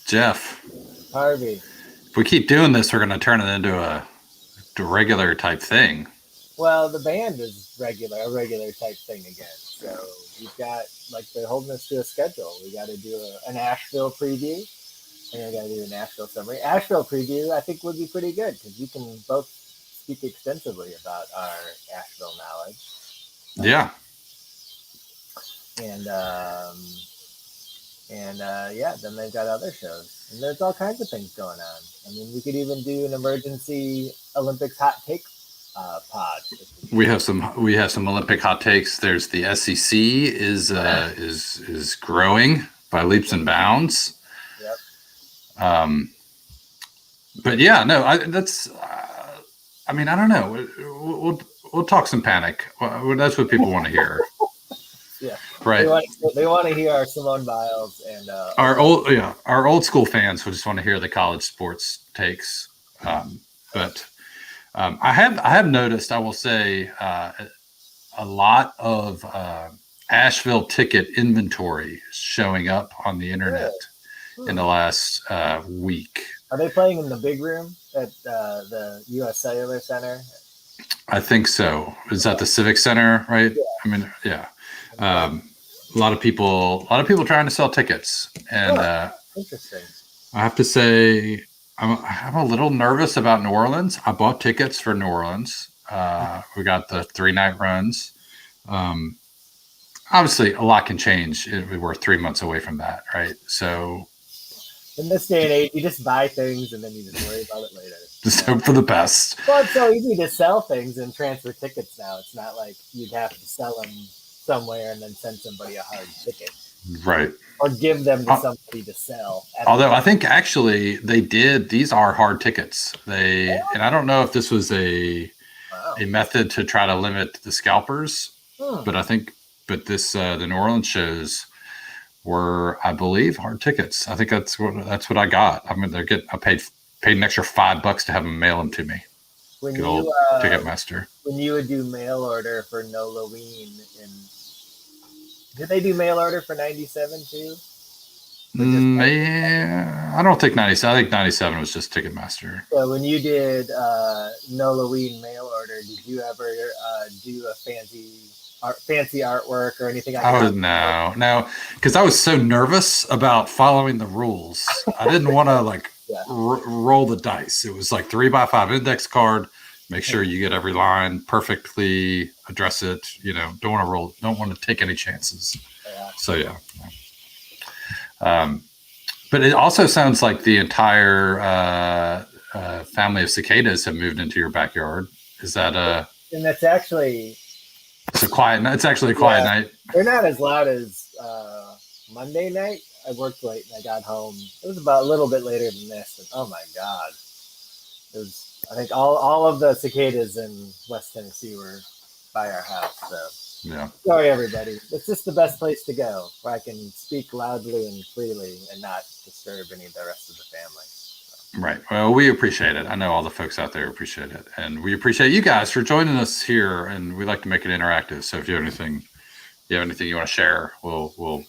Jeff, Harvey. if we keep doing this, we're going to turn it into a regular type thing. Well, the band is a regular type thing again. So we've got, they're holding us to a schedule. We got to do an Asheville preview, and we got to do an Asheville summary. Asheville preview, I think, would be pretty good because we can both speak extensively about our Asheville knowledge. Yeah. Then they've got other shows, and there's all kinds of things going on. I mean, we could even do an emergency Olympics hot take pod. We have some Olympic hot takes. There's the SEC is growing by leaps and bounds. Yep. But yeah, no, I don't know. We'll talk some panic. That's what people want to hear. Yeah, right. They want to hear our Simone Biles and our old school fans would just want to hear the college sports takes. But I have noticed, I will say, a lot of Asheville ticket inventory showing up on the internet in the last week. Are they playing in the big room at the U.S. Cellular Center? I think so. Is that the Civic Center, right? Yeah. I mean, yeah. A lot of people trying to sell tickets, and interesting. I have to say, I'm a little nervous about New Orleans. I bought tickets for New Orleans. We got the 3-night runs. Obviously, a lot can change. We're 3 months away from that, right? So, in this day and age, you just buy things and then you just worry about it later. Just hope for the best. Well, it's so easy to sell things and transfer tickets now. It's not like you'd have to sell them somewhere and then send somebody a hard ticket. Right. Or give them to somebody to sell. Although I think actually these are hard tickets. And I don't know if this was a method to try to limit the scalpers, but this the New Orleans shows were, I believe, hard tickets. I think that's what I got. I mean, I paid an extra $5 to have them mail them to me. Good old Ticketmaster. When you would do mail order for Halloween, did they do mail order for 97 too? I don't think 97. I think 97 was just Ticketmaster. So when you did Halloween mail order, did you ever do a fancy artwork or anything like that? Oh, no, because I was so nervous about following the rules. I didn't want to roll the dice. It was 3x5 index card. Make sure you get every line perfectly, address it. Don't want to take any chances. Yeah. So yeah. But it also sounds like the entire family of cicadas have moved into your backyard. Is that And that's actually. It's a quiet night. It's actually a quiet night. They're not as loud as Monday night. I worked late and I got home. It was about a little bit later than this. And, oh my God. It was, I think all of the cicadas in West Tennessee were by our house. So yeah. Sorry, everybody. It's just the best place to go where I can speak loudly and freely and not disturb any of the rest of the family. Right. Well, we appreciate it. I know all the folks out there appreciate it. And we appreciate you guys for joining us here. And we like to make it interactive. So if you have anything you want to share, we'll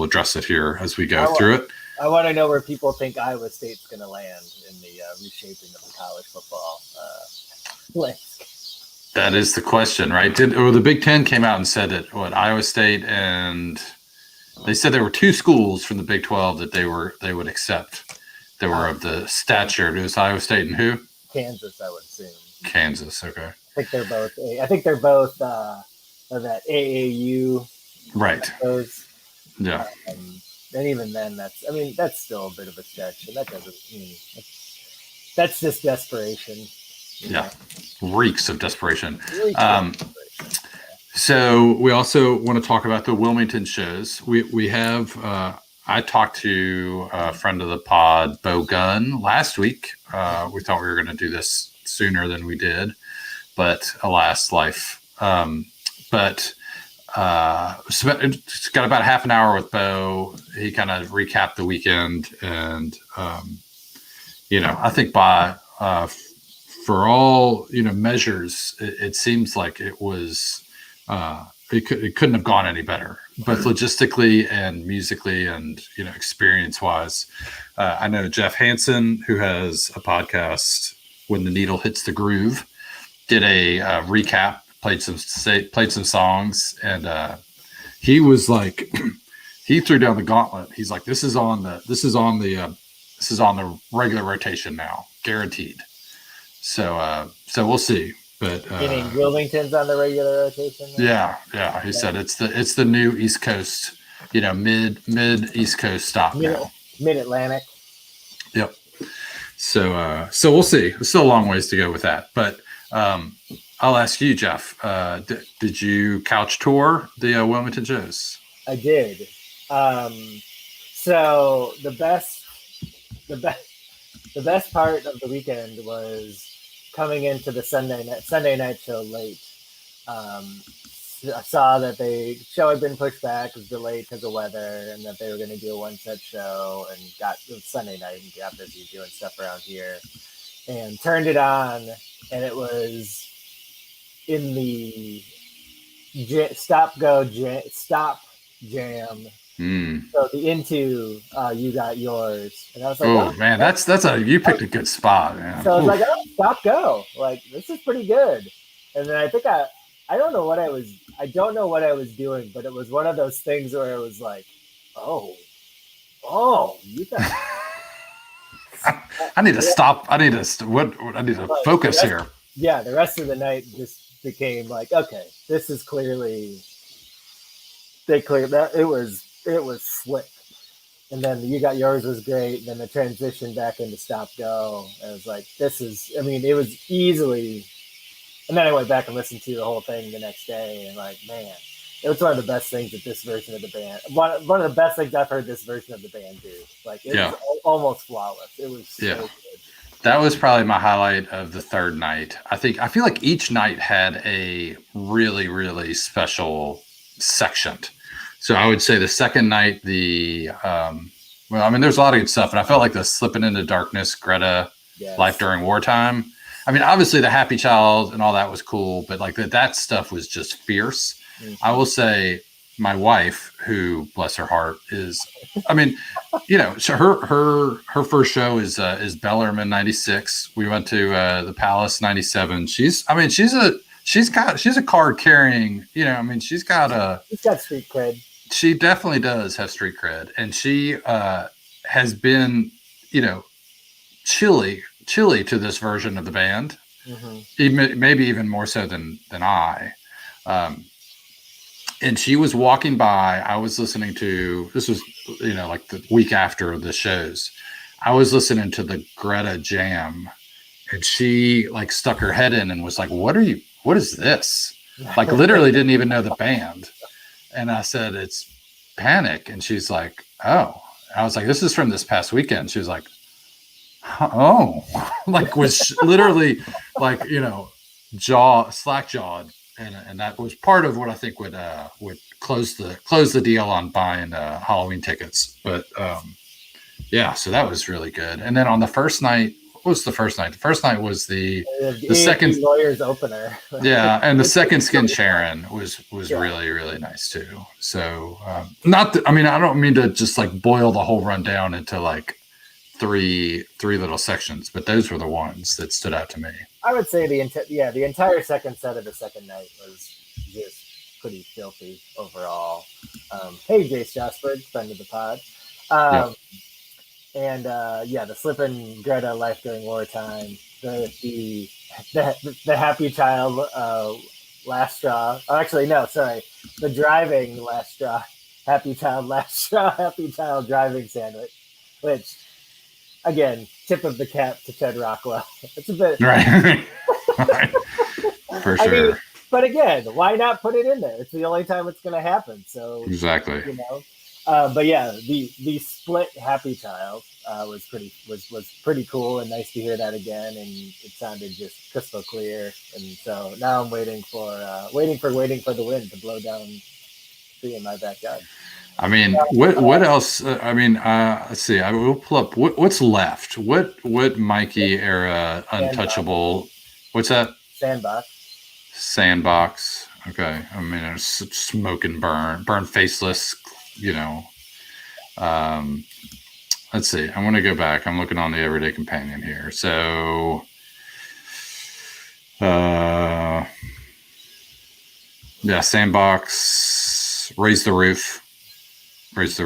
address it here as we go through it. I want to know where people think Iowa State's going to land in the reshaping of the college football landscape. That is the question, right? The Big Ten came out and said that Iowa State, and they said there were 2 schools from the Big 12 that they would accept. They were of the stature. It was Iowa State and who? Kansas, I would assume. Kansas, okay. I think they're both of that AAU. Right. Those. Yeah. And even then, that's still a bit of a stretch, and that doesn't mean that's just desperation. Yeah, reeks of desperation. So we also want to talk about the Wilmington shows. We have. I talked to a friend of the pod, Beau Gunn, last week. We thought we were going to do this sooner than we did, but alas, life. But it's got about half an hour with Beau. He kind of recapped the weekend, and I think by for all measures, it seems like it was it couldn't have gone any better. both logistically and musically and, experience wise. I know Jeff Hansen, who has a podcast, When the Needle Hits the Groove, did a recap, played some songs, and he was like, he threw down the gauntlet. He's like, this is on the regular rotation now, guaranteed. So we'll see. But meaning Wilmington's on the regular rotation now? Yeah. He said it's the new East Coast, mid East Coast stop now. Mid Atlantic. Yep. So we'll see. There's still a long ways to go with that. But I'll ask you, Jeff. Did you couch tour the Wilmington shows? I did. So the best part of the weekend was coming into the Sunday night show late. I saw that the show had been pushed back, was delayed because of weather, and that they were going to do a one-set show, and it was Sunday night and got busy doing stuff around here, and turned it on, and it was in the stop jam. So the Into You Got Yours, and I was like, oh man, that's you picked a good spot, man. So I was like, stop go, like this is pretty good. And then I think I don't know what I was doing, but it was one of those things where it was like, oh, you got. I need to stop. I need to focus here. Yeah, the rest of the night just became like, okay, this is clearly. They cleared that it was slick, and then You Got Yours was great. And then the transition back into Stop Go, I was like, this is. I mean, it was easily. And then I went back and listened to the whole thing the next day, and like, man, it was one of the best things that this version of the band. One of the best things I've heard this version of the band do. Like, it was almost flawless. It was so good. That was probably my highlight of the third night. I feel like each night had a really, really special section. So I would say the second night, there's a lot of good stuff, and I felt like the Slipping into Darkness, Greta, Life During Wartime. I mean, obviously the Happy Child and all that was cool, but like that stuff was just fierce. Mm-hmm. I will say my wife, who bless her heart so her first show is Bellarmine 96. We went to the Palace 97. She's a card carrying, she's got street cred. She definitely does have street cred, and she has been, chilly to this version of the band, maybe even more so than I. And she was walking by. I was listening to, this was, like the week after the shows. I was listening to the Greta jam, and she like stuck her head in and was like, what is this? Like literally didn't even know the band. And I said, it's Panic. And she's like, oh. I was like, this is from this past weekend. She was like, oh, like was literally like, slack jawed. And that was part of what I think would close the deal on buying Halloween tickets. But so that was really good. And then on the first night, what was the first night? The first night was the second Lawyers opener. And the second Skin Sharon was really, really nice too. So I don't mean to just like boil the whole rundown into like three little sections, but those were the ones that stood out to me. I would say the entire second set of the second night was just pretty filthy overall. Hey, Jace Josberg, friend of the pod. And the Slippin' Greta Life During Wartime, the Happy Child Last Straw. Oh, actually, no, sorry, the Driving Last Straw, Happy Child Last Straw, Happy Child Driving Sandwich, which again, tip of the cap to Ted Rockwell. It's a bit right. For sure. I mean, but again, why not put it in there? It's the only time it's going to happen. So exactly. But yeah, the split Happy Child was pretty cool and nice to hear that again, and it sounded just crystal clear. And so now I'm waiting for the wind to blow down in my backyard. I mean, what else? Let's see. I will pull up what's left. What Mikey era untouchable? What's that? Sandbox. Okay. I mean, it's smoke and burn faceless, you know. Let's see. I want to go back. I'm looking on the Everyday Companion here. So, yeah, Sandbox, Raise the Roof. Those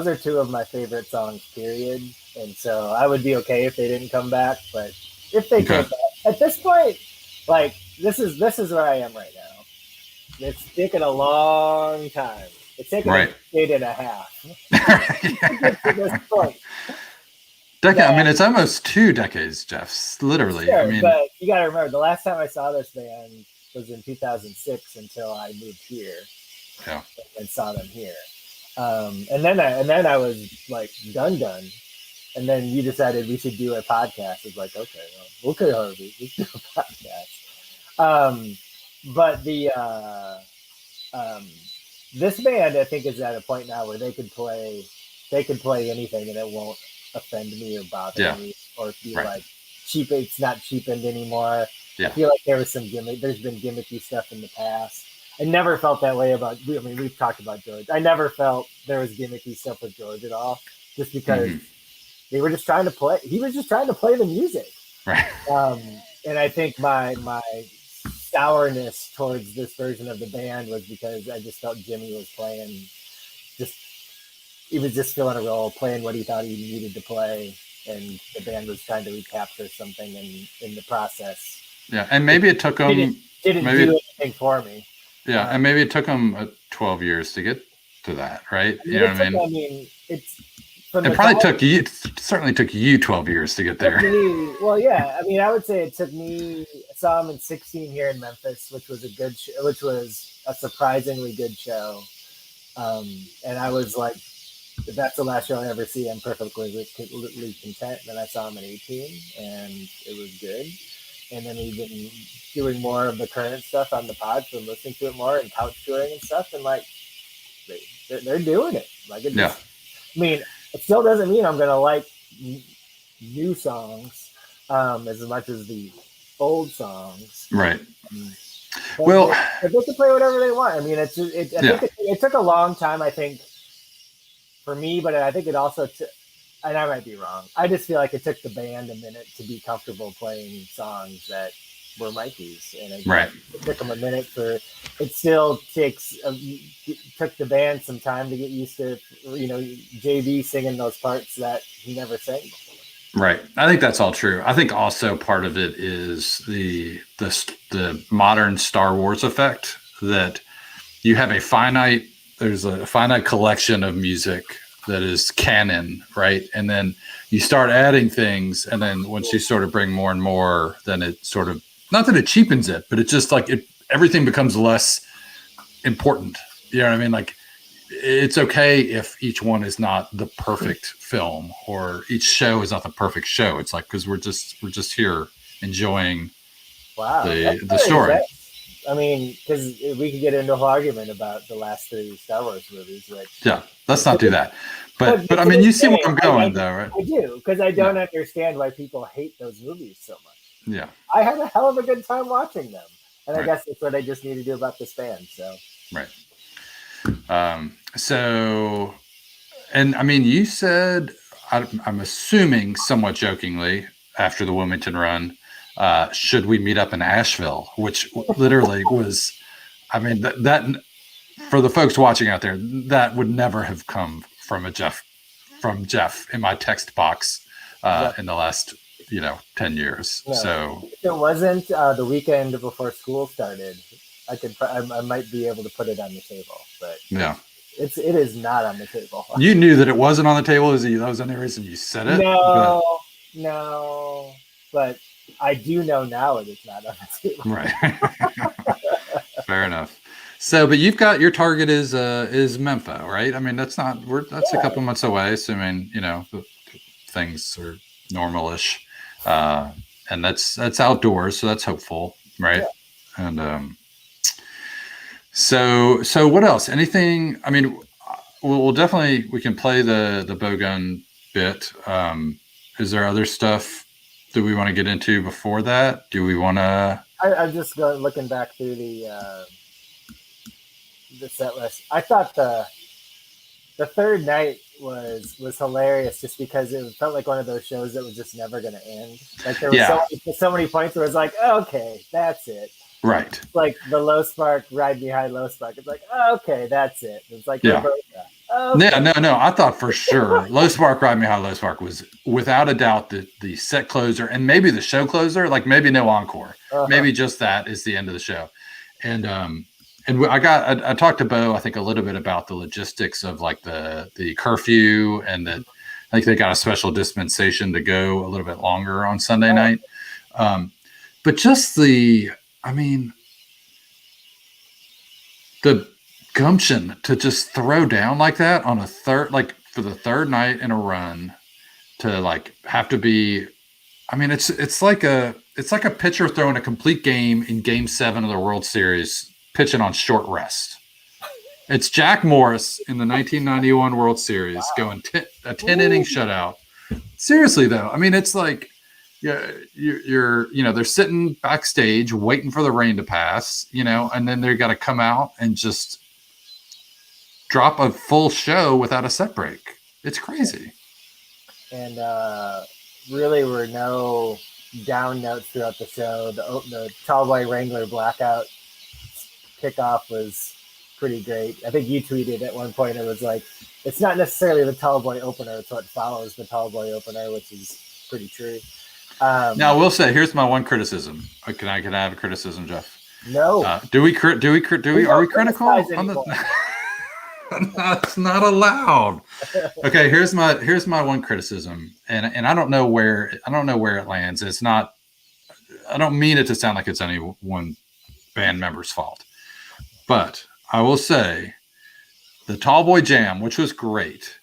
are two of my favorite songs, period. And so I would be okay if they didn't come back, but if they came back, at this point, like this is where I am right now. It's taken a long time. It's taken a decade and a half to get to this point. I mean, it's almost 2 decades, Jeff. Literally. Sure, I mean, but you got to remember, the last time I saw this band was in 2006 until I moved here. Yeah. And saw them here. And then I was like done. And then you decided we should do a podcast. It's like, okay, Harvey, let's do a podcast. But this band, I think, is at a point now where they could play anything and it won't offend me or bother me or be like cheap. It's not cheapened anymore. Yeah. I feel like there's been gimmicky stuff in the past. I never felt that way about. I mean, we've talked about George. I never felt there was gimmicky stuff with George at all, just because they were just trying to play. He was just trying to play the music, right? And I think my sourness towards this version of the band was because I just felt Jimmy was playing. He was just filling a role, playing what he thought he needed to play, and the band was trying to recapture something in the process. Yeah, and maybe it took them. Didn't do anything for me. Yeah, and maybe it took them 12 years to get to that, right? You know what I mean? It's it probably took you. It certainly took you 12 years to get there. Well, yeah. I mean, I would say it took me. I saw him in 16 here in Memphis, which was a surprisingly good show. And I was like, if that's the last show I ever see, I'm perfectly content. Then I saw him in 18, and it was good. And then we've been doing more of the current stuff on the pod, so listening to it more and couch touring and stuff. And like, they're doing it. Like, I mean, it still doesn't mean I'm going to like new songs as much as the old songs. Right. Well, they can play whatever they want. I mean, I think it took a long time, I think, for me, but I think it also took, and I might be wrong, I just feel like it took the band a minute to be comfortable playing songs that were Mikey's, and it took them a minute it still took the band some time to get used to, JB singing those parts that he never sang before. Right. I think that's all true. I think also part of it is the modern Star Wars effect, that you have there's a finite collection of music that is canon, right? And then you start adding things, and then once you sort of bring more and more, then it sort of, not that it cheapens it, but it's just like everything becomes less important. You know what I mean? Like, it's okay if each one is not the perfect film, or each show is not the perfect show. It's like, because we're just here enjoying the story. I mean, because we could get into a whole argument about the last 3 Star Wars movies. Which, yeah, let's not do that. But I mean, you see where I'm going, though, right? I do, because I don't understand why people hate those movies so much. Yeah, I had a hell of a good time watching them, and I guess that's what I just need to do about this band. So So, and I mean, you said, I'm assuming somewhat jokingly, after the Wilmington run, should we meet up in Asheville, which literally was, I mean, that for the folks watching out there, that would never have come from Jeff in my text box in the last 10 years. No, so if it wasn't the weekend before school started, I might be able to put it on the table, but it is not on the table. You knew that it wasn't on the table. That was the only reason you said it? No, but I do know now it is not on the table. Right. Fair enough. So, but you've got, your target is Memphis, right? I mean, that's a couple months away, assuming, things are normal-ish. And that's outdoors, so that's hopeful, right? Yeah. And so what else? Anything? I mean, we'll definitely, we can play the Beau Gunn bit. Is there other stuff do we want to get into before that? Do we want to? I'm just looking back through the set list. I thought the third night was hilarious just because it felt like one of those shows that was just never going to end. Like there was so many points where it was like, oh, okay, that's it. Right. Like the Low Spark, Ride Behind Low Spark. It's like, oh, okay, that's it. It's like, yeah. Okay. No. I thought for sure Low Spark, Ride Me High, Low Spark was without a doubt the set closer and maybe the show closer, like maybe no encore. Maybe just that is the end of the show. And I talked to Beau, I think a little bit about the logistics of like the curfew and that I think they got a special dispensation to go a little bit longer on Sunday night. But just the gumption to just throw down like that on a third, like for the third night in a run to like have to be, it's like a pitcher throwing a complete game in Game 7 of the World Series, pitching on short rest. It's Jack Morris in the 1991 World Series going a 10-inning shutout. Seriously though, it's like, you're they're sitting backstage waiting for the rain to pass, and then they're got to come out and just drop a full show without a set break. It's crazy. And really were no down notes throughout the show. The Tallboy Wrangler blackout kickoff was pretty great. I think you tweeted at one point, it was like, it's not necessarily the Tallboy opener, it's what follows the Tallboy opener, which is pretty true. Now I will say, here's my one criticism. Can I have a criticism, Jeff? No. Are we critical on the? That's not allowed. Okay, here's my one criticism, and I don't know where it lands. It's not. I don't mean it to sound like it's any one band member's fault, but I will say the Tallboy Jam, which was great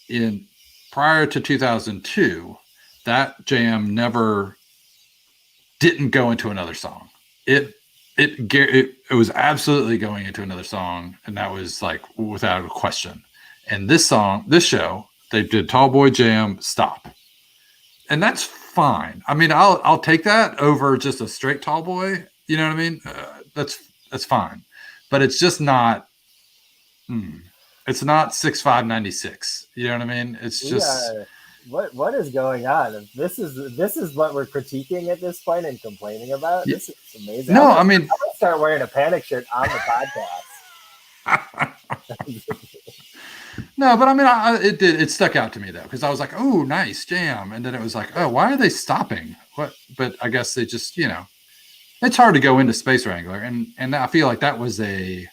in prior to 2002. That jam never didn't go into another song. It was absolutely going into another song, and that was like without a question. And this show, they did Tallboy Jam stop, and that's fine. I'll take that over just a straight Tallboy. You know what I mean? That's fine, but it's just not. It's not 6.596. You know what I mean? It's just. What is going on? This is what we're critiquing at this point and complaining about. This is amazing. No, I'm gonna start wearing a Panic shirt on the podcast. No, but it stuck out to me though, because I was like, oh, nice jam, and then it was like, oh, why are they stopping? What? But I guess they just, it's hard to go into Space Wrangler, and I feel like that was a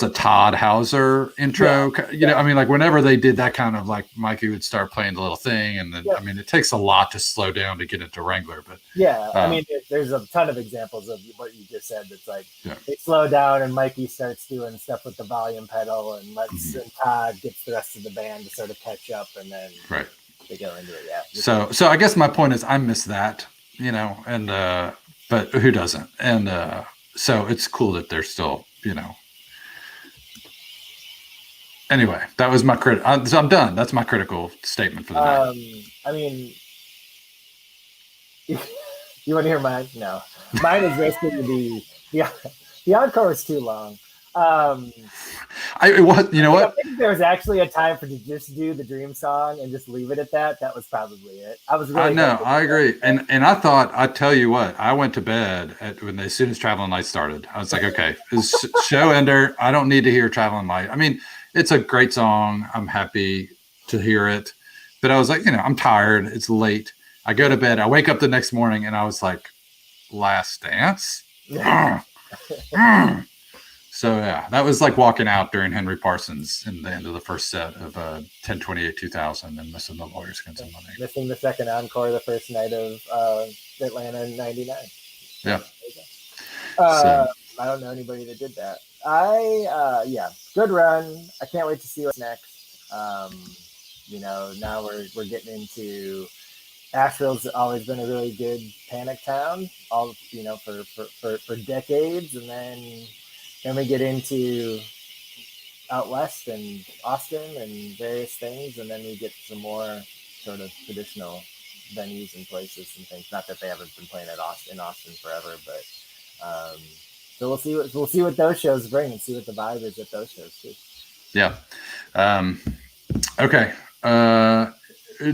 Todd Hauser intro. Like whenever they did that kind of like Mikey would start playing the little thing, and then it takes a lot to slow down to get into Wrangler. But there's a ton of examples of what you just said. That's like they slow down and Mikey starts doing stuff with the volume pedal and and Todd gets the rest of the band to sort of catch up, and then they go into it. Yeah. So I guess my point is I miss that, and but who doesn't? And so it's cool that they're still, Anyway, that was my so I'm done. That's my critical statement for the night. You want to hear mine? No, mine is risking to be the encore is too long. You know what? I think there was actually a time to just do the Dream song and just leave it at that. That was probably it. I was really. I agree, and I thought, I tell you what, I went to bed as soon as Traveling Light started. I was like, okay, this show ender. I don't need to hear Traveling Light. It's a great song. I'm happy to hear it, but I was like, I'm tired. It's late. I go to bed. I wake up the next morning, and I was like, Last Dance. So that was like walking out during Henry Parsons in the end of the first set of 10/28/2000 and missing the Lawyers Against Money. Missing the second encore the first night of Atlanta in '99. Yeah. I don't know anybody that did that. Good run. I can't wait to see what's next. Now we're getting into Asheville's always been a really good Panic town, for decades, and then we get into out west and Austin and various things, and then we get some more sort of traditional venues and places and things. Not that they haven't been playing at Austin forever, but so we'll see what those shows bring and see what the vibe is at those shows too. Yeah. Okay.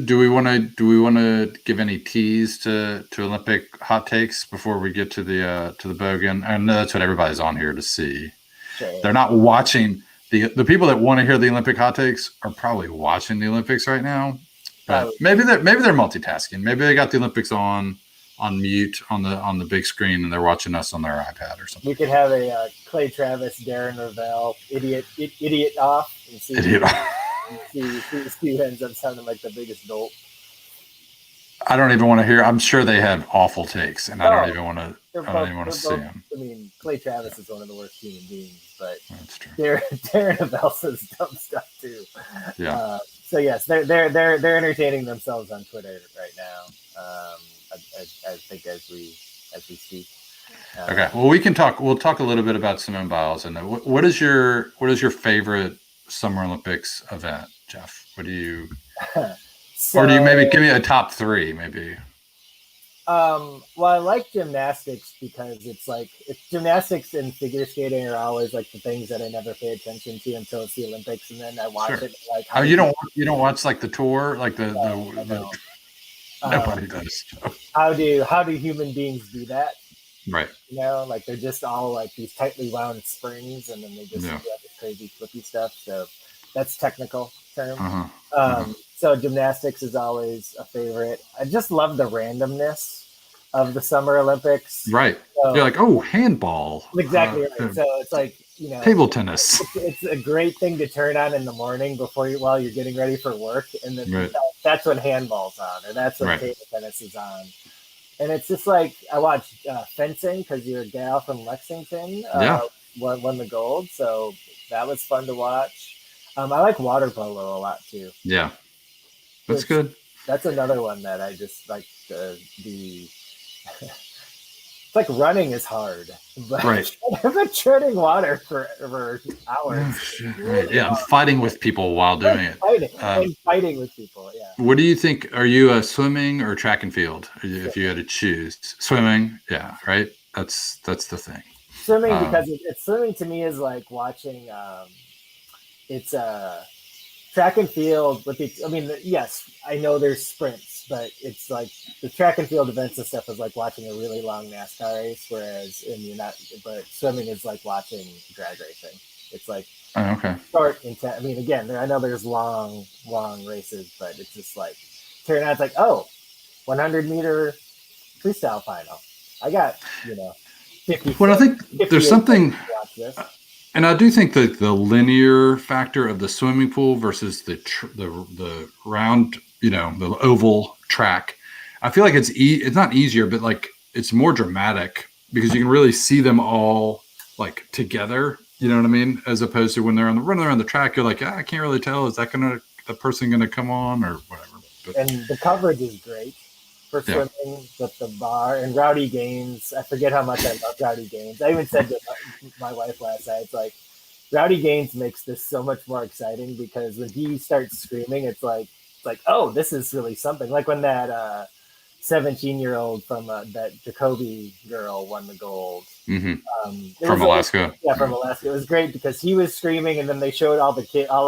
Do we want to give any tease to Olympic hot takes before we get to the Beau Gunn? I know that's what everybody's on here to see. Sure. They're not watching the people that want to hear the Olympic hot takes are probably watching the Olympics right now. But maybe they're multitasking. Maybe they got the Olympics on mute on the big screen and they're watching us on their iPad or something. We could have a Clay Travis, Darren Ravel, idiot off and see. Idiot off. See who ends up sounding like the biggest dope. I don't even want to hear. I'm sure they have awful takes, and I don't even want to see them. I mean, Clay Travis is one of the worst human beings, but that's true. Darren Ravel says dumb stuff too. Yeah. So yes, they're entertaining themselves on Twitter right now. I think as we speak. Okay. Well, we'll talk a little bit about Simone Biles, and what is your favorite Summer Olympics event, Jeff? What do you, or do you maybe give me a top 3, maybe? Well, I like gymnastics because it's gymnastics and figure skating are always like the things that I never pay attention to until it's the Olympics, and then I watch it. Like, you don't watch like the tour, like the nobody does. How do human beings do that? Right. You know, like they're just all like these tightly wound springs, and then they just do this crazy flippy stuff. So that's technical term. So gymnastics is always a favorite. I just love the randomness of the Summer Olympics. Right. So, you're like, oh, handball. Exactly right. So it's like, you know, table tennis. It's a great thing to turn on in the morning while you're getting ready for work, and then that's when handball's on, or that's when table tennis is on. And it's just like I watched fencing because your gal from Lexington won the gold, so that was fun to watch. I like water polo a lot too. Yeah, that's good. That's another one that I just like. It's like running is hard, but treading water for hours. Yeah, I'm fighting with people while doing it. Fighting with people. Yeah. What do you think? Are you swimming or track and field? If you had to choose, swimming. Yeah, right. That's the thing. Swimming because swimming to me is like watching. It's track and field yes, I know there's sprints, but it's like the track and field events and stuff is like watching a really long NASCAR race, whereas but swimming is like watching drag racing. It's like short, intense. I mean, again, I know there's long races, but it's just like turn out, it's like 100-meter freestyle final. I got 50. Well, I think there's something. And I do think that the linear factor of the swimming pool versus the round, the oval track, I feel like it's not easier, but like it's more dramatic because you can really see them all like together. You know what I mean? As opposed to when they're running around the track, you're like, I can't really tell. Is that the person gonna come on or whatever? But, and the coverage is great for swimming with the bar and Rowdy Gaines. I forget how much I love Rowdy Gaines. I even said to my wife last night, it's like Rowdy Gaines makes this so much more exciting because when he starts screaming, it's like, oh, this is really something. Like when that 17-year-old from that Jacoby girl won the gold. Mm-hmm. From Alaska. From Alaska. It was great because he was screaming, and then they showed all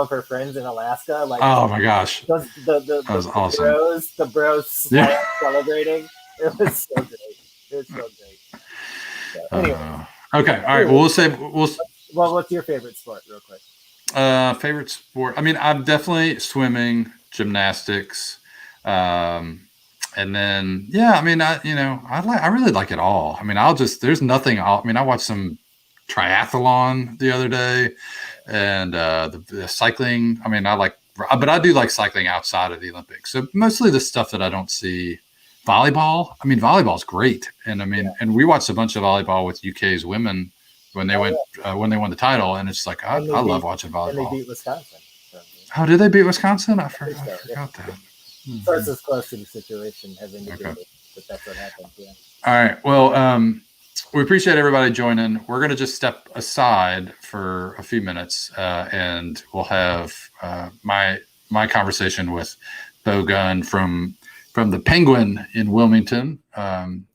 of her friends in Alaska. Like, oh my gosh, that was awesome. The bros celebrating. It was so great. So, anyway. Okay. All right. Well, what's your favorite sport, real quick? Favorite sport? I mean, I'm definitely swimming, gymnastics. And then, I really like it all. I mean, there's nothing. I watched some triathlon the other day and the cycling. I mean, but I do like cycling outside of the Olympics. So mostly the stuff that I don't see. Volleyball. I mean, volleyball is great. And and we watched a bunch of volleyball with UK's women when they when they won the title. And it's like, I love watching volleyball. And they beat Wisconsin. Oh, did they beat Wisconsin? I forgot that. Sources as close to the situation have indicated that that's what happened. Yeah. All right. Well, we appreciate everybody joining. We're going to just step aside for a few minutes, and we'll have my conversation with Beau Gunn from from the Penguin in Wilmington, and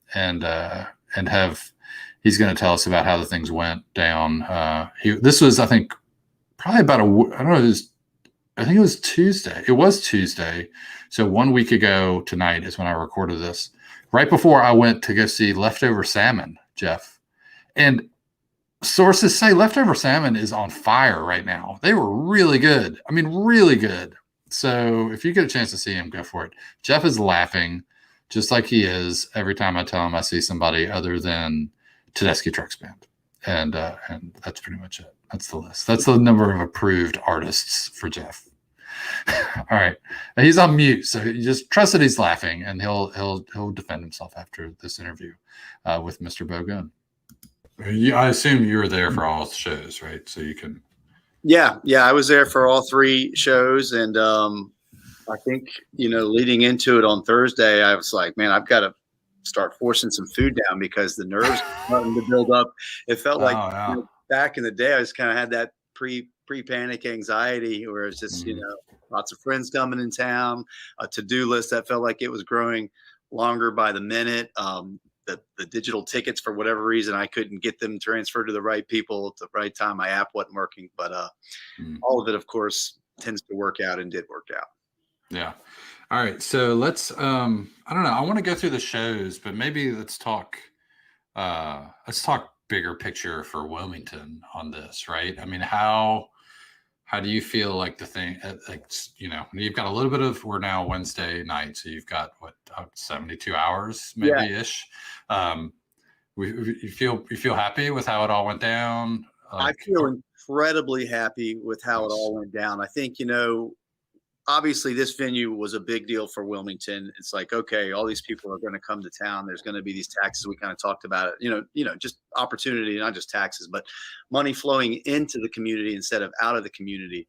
he's going to tell us about how the things went down. This was, I think, probably about I don't know. I think it was Tuesday. It was Tuesday. So 1 week ago tonight is when I recorded this. Right before I went to go see Leftover Salmon, Jeff. And sources say Leftover Salmon is on fire right now. They were really good. I mean, really good. So if you get a chance to see him, go for it. Jeff is laughing just like he is every time I tell him I see somebody other than Tedeschi Trucks Band. And that's pretty much it. That's the list. That's the number of approved artists for Jeff. All right. He's on mute, so you just trust that he's laughing, and he'll defend himself after this interview with Mr. Beau Gunn. I assume you were there for all shows, right? So you can. Yeah, I was there for all 3 shows, and I think leading into it on Thursday, I was like, man, I've got to start forcing some food down because the nerves are starting to build up. It felt like back in the day, I just kind of had that pre-panic anxiety where it's just lots of friends coming in town, a to-do list that felt like it was growing longer by the minute. The digital tickets, for whatever reason, I couldn't get them transferred to the right people at the right time. My app wasn't working, but all of it, of course, tends to work out and did work out. Yeah. All right. So let's, I don't know. I want to go through the shows, but maybe let's talk bigger picture for Wilmington on this, right? I mean, how do you feel like the thing, you've got a little bit of, we're now Wednesday night, so you've got 72 hours maybe ish. You feel happy with how it all went down? I feel incredibly happy with how it all went down. I think, obviously this venue was a big deal for Wilmington. It's like, okay, all these people are going to come to town. There's going to be these taxes. We kind of talked about it, just opportunity, not just taxes, but money flowing into the community instead of out of the community.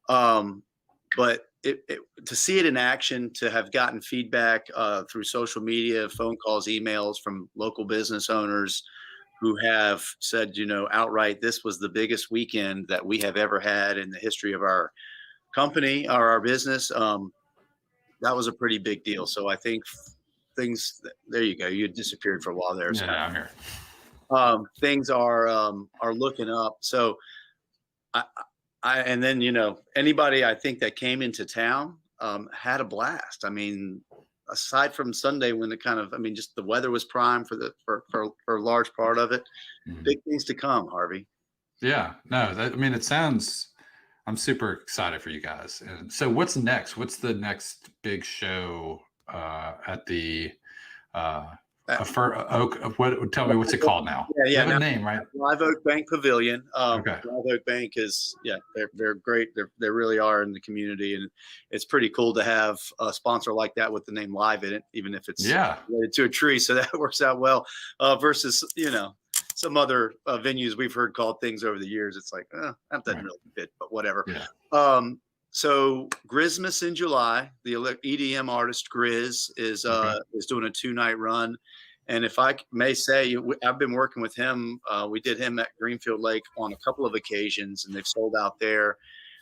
But to see it in action, to have gotten feedback through social media, phone calls, emails from local business owners who have said, outright, this was the biggest weekend that we have ever had in the history of our company or our business. That was a pretty big deal. So I think things, there you go. You had disappeared for a while there. So, yeah, I'm here. Things are looking up. So and then, anybody I think that came into town had a blast. I mean, aside from Sunday when just the weather was prime for a large part of it. Mm-hmm. Big things to come, Harvey. Yeah, no, it sounds, I'm super excited for you guys. And so what's next? What's the next big show at the tell me what's it called now? Yeah. Have a name, right? Live Oak Bank Pavilion. Okay. Live Oak Bank is, they're great. They really are in the community, and it's pretty cool to have a sponsor like that with the name Live in it, even if it's related to a tree. So that works out well versus, some other venues we've heard called things over the years. It's like, that doesn't really fit, but whatever. Yeah. So Grizmas in July, the EDM artist Grizz is doing a 2-night run. And if I may say, I've been working with him. We did him at Greenfield Lake on a couple of occasions, and they've sold out there.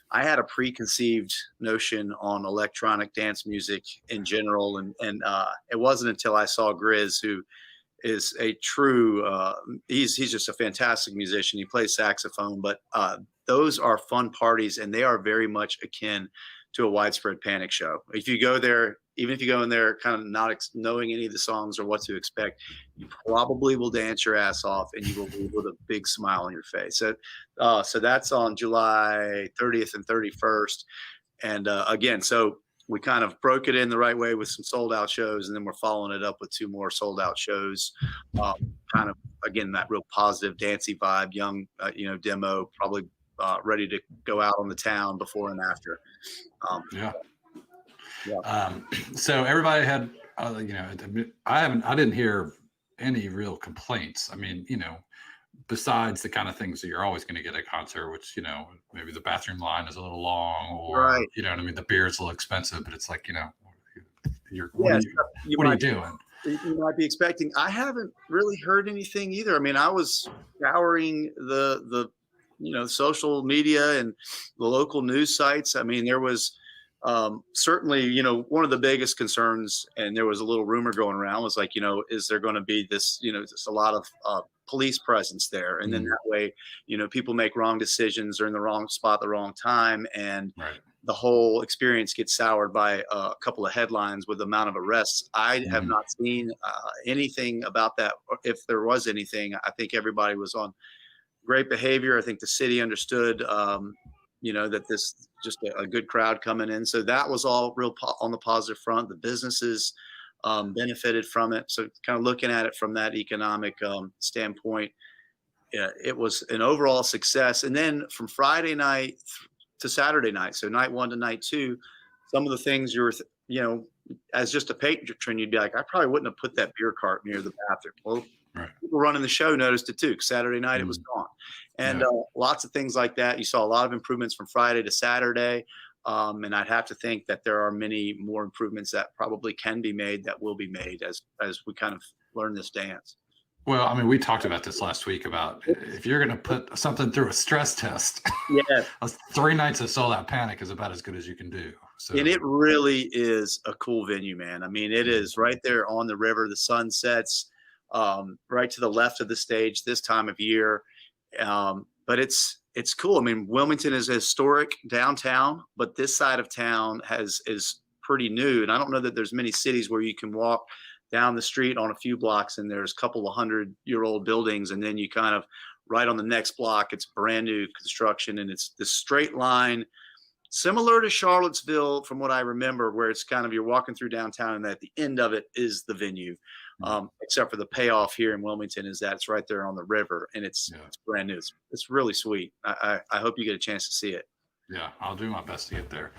I had a preconceived notion on electronic dance music in general. And it wasn't until I saw Grizz, who is a true, he's just a fantastic musician. He plays saxophone, but those are fun parties, and they are very much akin to a Widespread Panic show. If you go there, even if you go in there kind of not knowing any of the songs or what to expect, you probably will dance your ass off, and you will leave with a big smile on your face. So that's on July 30th and 31st. And again, so we kind of broke it in the right way with some sold out shows, and then we're following it up with 2 more sold out shows. Kind of, again, that real positive, dancey vibe, young, demo, probably ready to go out on the town before and after. So everybody had, I didn't hear any real complaints. I mean, besides the kind of things that you're always going to get at a concert, which, maybe the bathroom line is a little long, or, right. The beer is a little expensive, but it's like, what are you doing? You might be expecting. I haven't really heard anything either. I mean, I was scouring the social media and the local news sites. I mean, there was certainly, one of the biggest concerns, and there was a little rumor going around, was like, is there going to be this, just a lot of police presence there? And then that way, people make wrong decisions or in the wrong spot at the wrong time. And Right. the whole experience gets soured by a couple of headlines with the amount of arrests. I have not seen anything about that. If there was anything, I think everybody was on great behavior. I think the city understood, that this just a good crowd coming in. So that was all real on the positive front. The businesses benefited from it. So kind of looking at it from that economic standpoint, it was an overall success. And then from Friday night to Saturday night, so night 1 to night 2, some of the things you were, as just a patron, you'd be like, I probably wouldn't have put that beer cart near the bathroom. Well, people running the show noticed it too, because Saturday night it was gone. And lots of things like that. You saw a lot of improvements from Friday to Saturday. And I'd have to think that there are many more improvements that probably can be made, that will be made as we kind of learn this dance. Well, I mean, we talked about this last week about if you're going to put something through a stress test, 3 nights of Sold Out Panic is about as good as you can do. So. And it really is a cool venue, man. I mean, it is right there on the river. The sun sets right to the left of the stage this time of year. But it's cool. I mean, Wilmington is a historic downtown, but this side of town is pretty new. And I don't know that there's many cities where you can walk down the street on a few blocks and there's a couple of 100-year-old buildings, and then you kind of right on the next block, it's brand new construction, and it's this straight line, similar to Charlottesville from what I remember, where it's kind of you're walking through downtown and at the end of it is the venue. Except for the payoff here in Wilmington is that it's right there on the river, and it's brand new. It's really sweet. I hope you get a chance to see it. Yeah, I'll do my best to get there.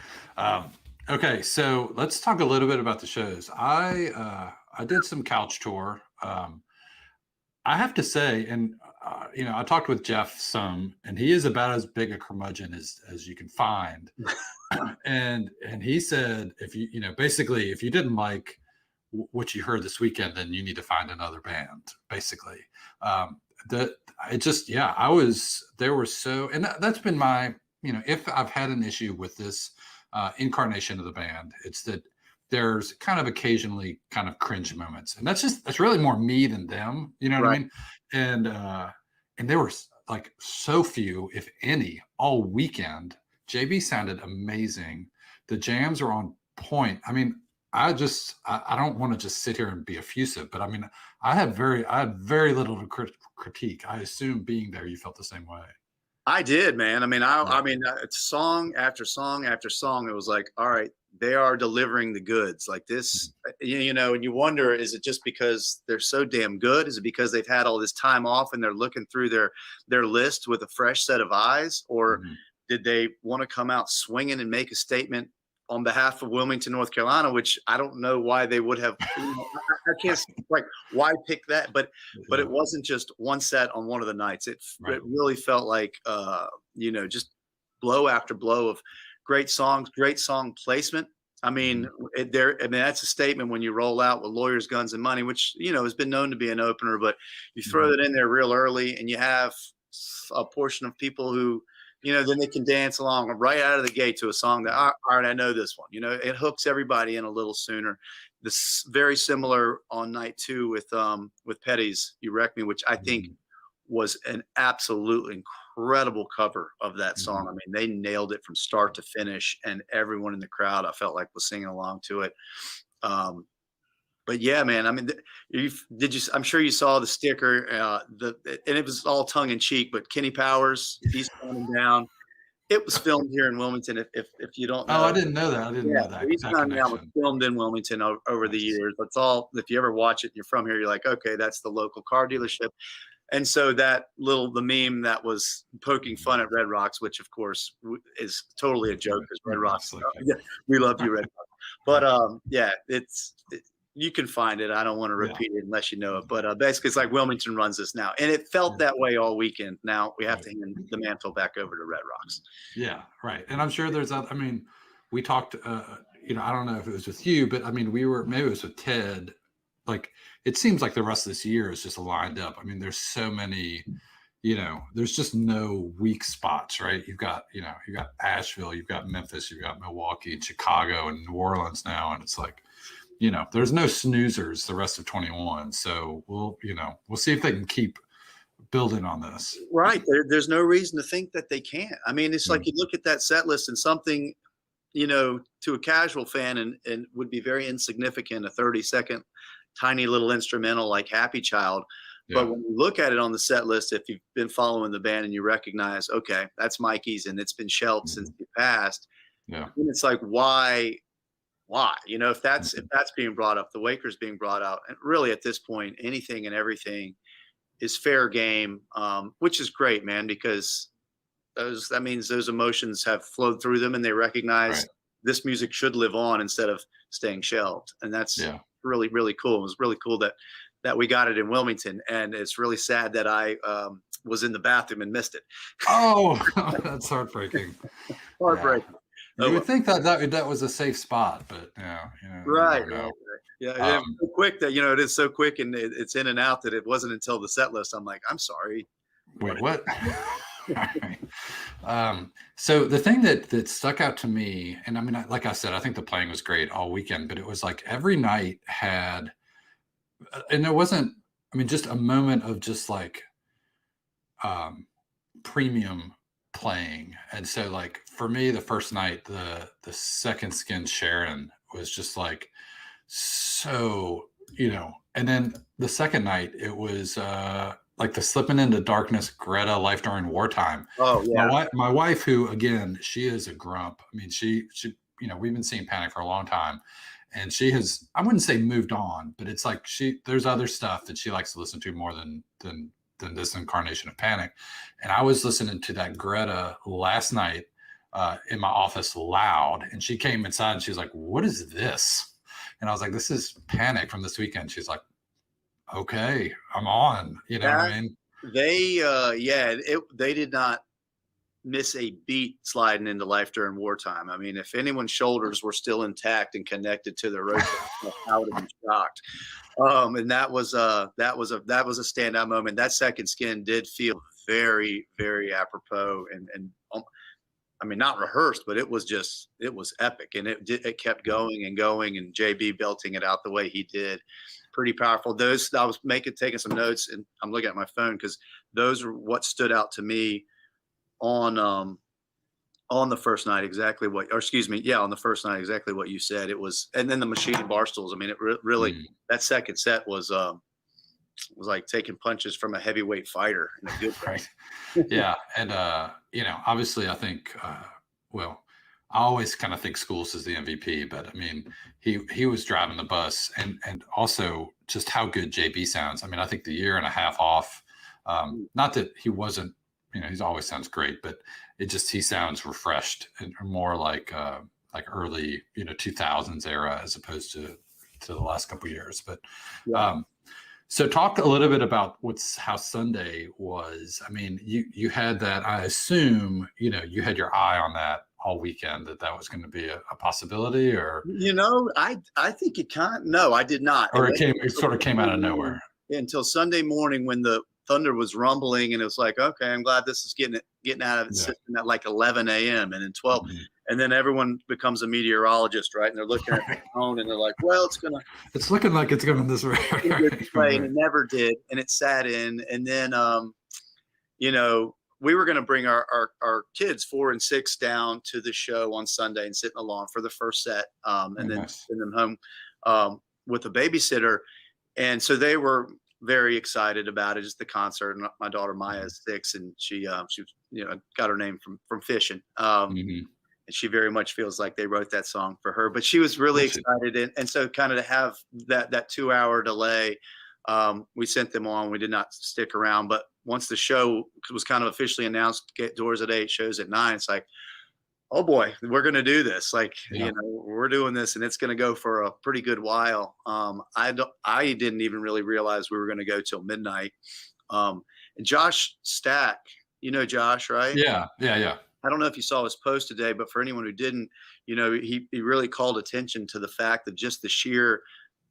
Okay, so let's talk a little bit about the shows. I did some couch tour. I have to say, and I talked with Jeff some, and he is about as big a curmudgeon as you can find. and he said, if basically, if you didn't like what you heard this weekend, then you need to find another band. Basically, there were so, and that's been my, if I've had an issue with this incarnation of the band, it's that there's kind of occasionally kind of cringe moments, and that's really more me than them. You know what I mean? And there were like so few, if any, all weekend. JB sounded amazing. The jams are on point. I mean, I don't want to just sit here and be effusive, but I mean, I had very little to critique. I assume being there, you felt the same way. I did, man. I mean, song after song after song, it was like, all right, they are delivering the goods like this, and you wonder, is it just because they're so damn good? Is it because they've had all this time off and they're looking through their list with a fresh set of eyes? Or did they want to come out swinging and make a statement on behalf of Wilmington, North Carolina, which I don't know why they would have, I can't, like, why pick that? But it wasn't just one set on one of the nights. It really felt like, just blow after blow of great songs, great song placement. I mean, that's a statement when you roll out with Lawyers, Guns, and Money, which, has been known to be an opener, but you throw it in there real early and you have a portion of people who, then they can dance along right out of the gate to a song that, all right, I know this one. It hooks everybody in a little sooner. This very similar on night 2 with Petty's "You Wreck Me," which I think was an absolute incredible cover of that song. I mean, they nailed it from start to finish, and everyone in the crowd, I felt like, was singing along to it. But yeah, man, I mean, I'm sure you saw the sticker, and it was all tongue in cheek, but Kenny Powers, he's coming down. It was filmed here in Wilmington. If you don't know. Oh, I didn't know that. I didn't know that. He's coming down. Was filmed in Wilmington over the years. That's all. If you ever watch it and you're from here, you're like, okay, that's the local car dealership. And so the meme that was poking fun at Red Rocks, which of course is totally a joke, because Red Rocks, we love you, Red Rocks. But you can find it. I don't want to repeat it unless you know it. But basically, it's like Wilmington runs this now. And it felt that way all weekend. Now we have to hand the mantle back over to Red Rocks. Yeah, right. And I'm sure we talked, I don't know if it was with you, but I mean, maybe it was with Ted. Like, it seems like the rest of this year is just lined up. I mean, there's so many, there's just no weak spots, right? You've got Asheville, you've got Memphis, you've got Milwaukee and Chicago and New Orleans now. And it's like, there's no snoozers the rest of 21. So we'll see if they can keep building on this. Right. There's no reason to think that they can't. I mean, it's like you look at that set list and something, to a casual fan and would be very insignificant, a 30-second tiny little instrumental like Happy Child. Yeah. But when you look at it on the set list, if you've been following the band and you recognize, okay, that's Mikey's and it's been shelved since the past. Yeah. And it's like, why? If that's being brought up, the Waker's being brought out, and really at this point, anything and everything is fair game, which is great, man, because that means those emotions have flowed through them and they recognize this music should live on instead of staying shelved. And that's really, really cool. It was really cool that we got it in Wilmington, and it's really sad that I was in the bathroom and missed it. Oh, that's heartbreaking. Heartbreaking. Yeah. You would think that was a safe spot, but right. Yeah, it's so quick that it is so quick and it's in and out that it wasn't until the set list I'm like, I'm sorry. Wait, what? So the thing that stuck out to me, and I mean, like I said, I think the playing was great all weekend, but it was like every night had, and there wasn't, I mean, just a moment of just like premium playing. And so like for me, the first night, the Second Skin Sharon was just like so, and then the second night it was like the Slipping into Darkness, Greta, Life During Wartime. Oh yeah. My wife, who again, she is a grump. I mean, she we've been seeing Panic for a long time, and she has, I wouldn't say moved on, but it's like there's other stuff that she likes to listen to more than this incarnation of Panic. And I was listening to that Greta last night in my office loud, and she came inside and she was like, "What is this?" And I was like, "This is Panic from this weekend." She's like, "Okay, I'm on." What I mean? They did not miss a beat sliding into Life During Wartime. I mean, if anyone's shoulders were still intact and connected to their rope, I would have been shocked. And that was a standout moment. That Second Skin did feel very, very apropos and I mean, not rehearsed, but it was epic, and it kept going and going, and JB belting it out the way he did. Pretty powerful. Those, I was taking some notes, and I'm looking at my phone because those are what stood out to me on the first night. On the first night, exactly what you said. It was, and then the Machine and Barstools. I mean, it really that second set was like taking punches from a heavyweight fighter in a good way. Right. Yeah. And, obviously I think, I always kind of think Schools is the MVP, but I mean, he was driving the bus, and also just how good JB sounds. I mean, I think the year and a half off, not that he wasn't, he always sounds great, but he sounds refreshed and more like early, 2000s era as opposed to the last couple of years. But, so talk a little bit about how Sunday was. I mean, you had that, I assume, you had your eye on that all weekend, that was going to be a possibility, or? I think it no, I did not. Or it sort of came out of nowhere. Until Sunday morning when the thunder was rumbling, and it was like, okay, I'm glad this is getting out of its system at like 11 a.m. and then 12. Mm-hmm. And then everyone becomes a meteorologist, right? And they're looking at their phone and they're like, well, it's looking like it's going this way. And it never did. And it sat in. And then, we were going to bring our kids 4 and 6 down to the show on Sunday and sit in the lawn for the first set, and then send them home with a babysitter. And so they were very excited about it, just the concert. And my daughter Maya is 6, and she got her name from fishing. And she very much feels like they wrote that song for her, but she was really excited. And so kind of to have that 2-hour delay, we sent them on. We did not stick around, but once the show was kind of officially announced, get doors at 8, shows at 9, it's like, oh boy, we're going to do this. Like, we're doing this, and it's going to go for a pretty good while. I didn't even really realize we were going to go till midnight. And Josh Stack, Josh, right? Yeah. I don't know if you saw his post today, but for anyone who didn't, he really called attention to the fact that just the sheer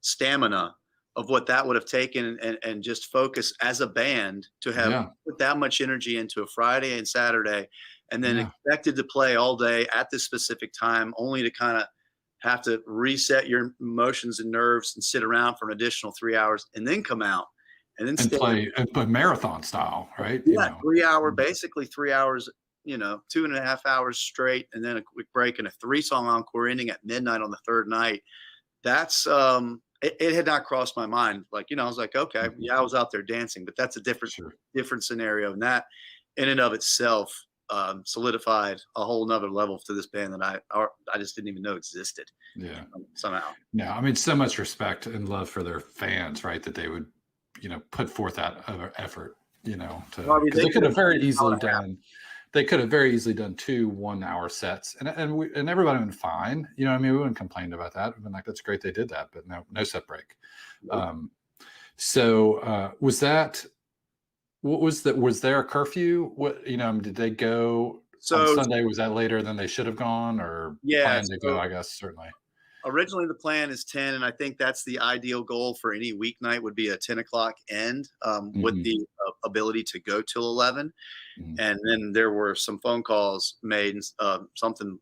stamina of what that would have taken and just focus as a band to have put that much energy into a Friday and Saturday, and then expected to play all day at this specific time, only to kind of have to reset your emotions and nerves and sit around for an additional 3 hours and then come out and then play marathon style, right? Yeah, 3 hour, basically 3 hours, 2.5 hours straight, and then a quick break and a 3-song encore ending at midnight on the third night. That's it had not crossed my mind. Like, I was like, okay, I was out there dancing, but that's a different scenario. And that in and of itself solidified a whole nother level to this band that I just didn't even know existed. Yeah. Somehow. Yeah. I mean, so much respect and love for their fans, right? That they would, put forth that effort, they could have very easily done. They could have very easily done 2 1-hour sets, and everybody would been fine. We wouldn't complain about that. We've been like, that's great they did that, but no set break. Nope. Was that? What was that? Was there a curfew? What did they go on Sunday? Was that later than they should have gone, or planned to go? I guess certainly. Originally, the plan is 10, and I think that's the ideal goal for any weeknight would be a 10 o'clock end with the ability to go till 11. And then there were some phone calls made, and something,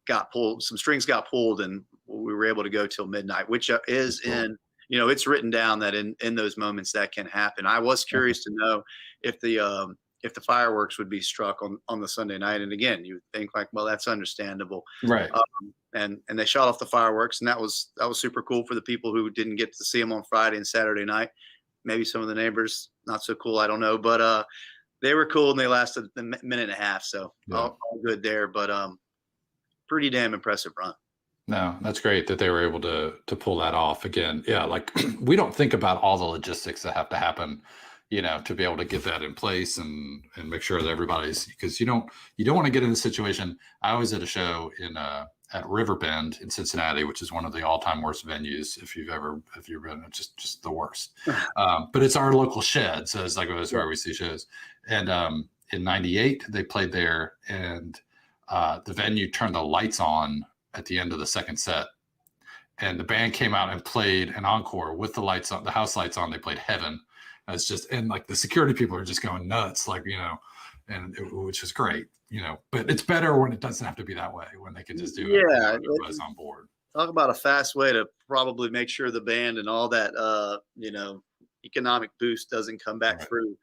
got pulled, some strings got pulled, and we were able to go till midnight, which is it's written down that in those moments that can happen. I was curious to know if the fireworks would be struck on the Sunday night. And again, you think like, well, that's understandable. Right. And they shot off the fireworks, and that was super cool for the people who didn't get to see them on Friday and Saturday night. Maybe some of the neighbors, not so cool. I don't know, but they were cool, and they lasted a minute and a half. So all good there, but pretty damn impressive run. No, that's great that they were able to pull that off again. Yeah. Like we don't think about all the logistics that have to happen, to be able to get that in place and make sure that everybody's, because you don't want to get in a situation. I was at a show at Riverbend in Cincinnati, which is one of the all-time worst venues. If you've been, it's just the worst. But it's our local shed. So it's like, it's where we see shows. And in 98, they played there, and the venue turned the lights on at the end of the second set. And the band came out and played an encore with the lights on, the house lights on. They played Heaven. And like the security people are just going nuts, like, which is great, but it's better when it doesn't have to be that way, when they can just do it. Everybody's on board. Talk about a fast way to probably make sure the band and all that, economic boost doesn't come back through.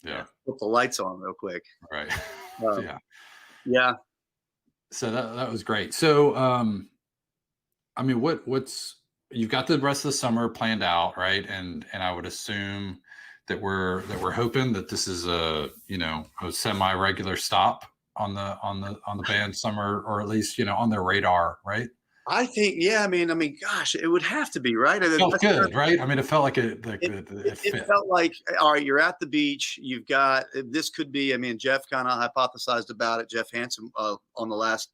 Yeah. Put the lights on real quick. Right. Yeah. So that was great. So, I mean, what's, you've got the rest of the summer planned out, right? And I would assume that we're hoping that this is a semi-regular stop on the band summer, or at least on their radar, right? I think, I mean, gosh, it would have to be, right? It felt good, right? I mean, it felt like it felt like, all right, you're at the beach. You've got, this could be, I mean, Jeff kind of hypothesized about it. Jeff Hansen on the last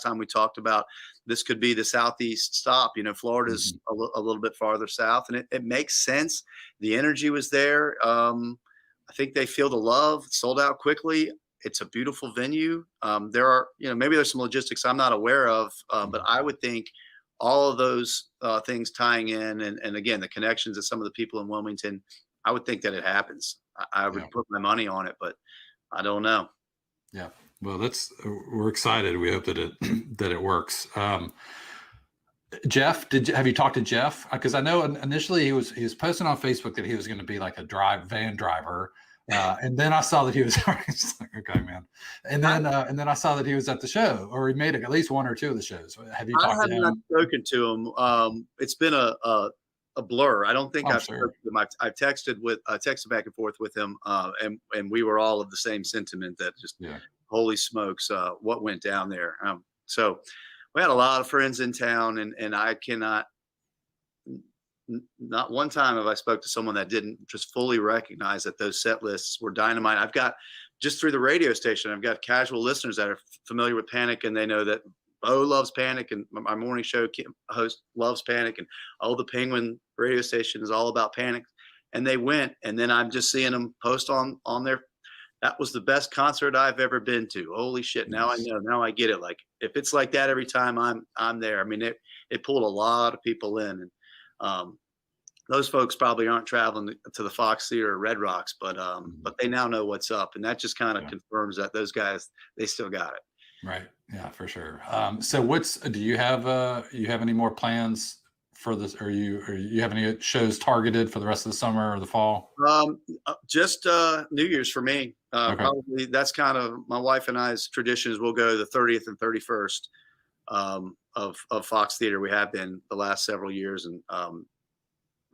time we talked about, this could be the southeast stop. Florida's a little bit farther south, and it makes sense. The energy was there. I think they feel the love. Sold out quickly. It's a beautiful venue. There are, maybe there's some logistics I'm not aware of, but I would think all of those things tying in, and again, the connections of some of the people in Wilmington, I would think that it happens. I would put my money on it, but I don't know. Yeah. Well, we're excited. We hope that it works. Jeff, have you talked to Jeff? Because I know initially he was posting on Facebook that he was going to be like a van driver, and then I saw that he was like, okay, man. And then I saw that he was at the show, or he made at least 1 or 2 of the shows. Have you talked to him? I have not spoken to him. It's been a blur. I don't think I've spoken to him. I've texted back and forth with him, and we were all of the same sentiment that just. Yeah. Holy smokes, what went down there. So we had a lot of friends in town, and I cannot, not one time have I spoke to someone that didn't just fully recognize that those set lists were dynamite. I've got, just through the radio station, I've got casual listeners that are familiar with Panic, and they know that Beau loves Panic, and my morning show host loves Panic, and the Penguin radio station is all about Panic. And they went, and then I'm just seeing them post on their, that was the best concert I've ever been to. Holy shit. Now I know, now I get it. Like, if it's like that every time I'm there, I mean, it pulled a lot of people in, and those folks probably aren't traveling to the Fox Theater or Red Rocks, but they now know what's up, and that just kind of confirms that those guys, they still got it. Right. Yeah, for sure. So do you have any more plans for this? Or you have any shows targeted for the rest of the summer or the fall? Just New Year's for me. Probably that's kind of my wife and I's traditions. We'll go the 30th and 31st of Fox Theater. We have been the last several years, and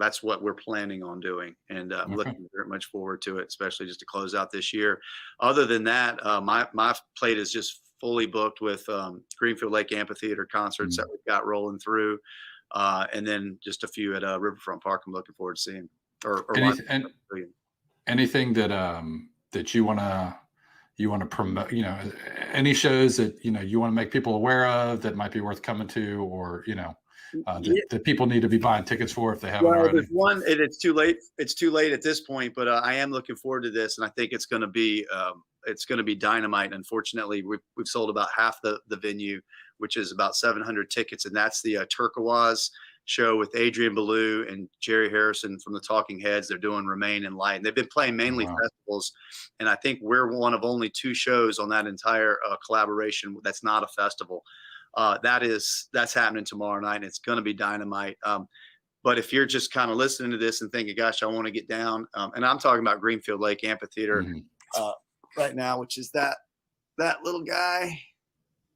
that's what we're planning on doing. And I'm looking very much forward to it, especially just to close out this year. Other than that, my plate is just fully booked with Greenfield Lake Amphitheater concerts that we've got rolling through, and then just a few at Riverfront Park. I'm looking forward to seeing. Anything that you want to promote? Any shows that you want to make people aware of that might be worth coming to, or that people need to be buying tickets for if they haven't already? There's one, and it's too late. It's too late at this point, but I am looking forward to this, and I think it's going to be dynamite. Unfortunately, we've sold about half the venue, which is about 700 tickets, and that's the Turquoise show with Adrian Belew and Jerry Harrison from the Talking Heads. They're doing Remain in Light, and they've been playing mainly festivals, and I think we're one of only 2 shows on that entire collaboration that's not a festival. That's happening tomorrow night, and it's going to be dynamite. But if you're just kind of listening to this and thinking, gosh, I want to get down, and I'm talking about Greenfield Lake Amphitheater right now, which is that little guy.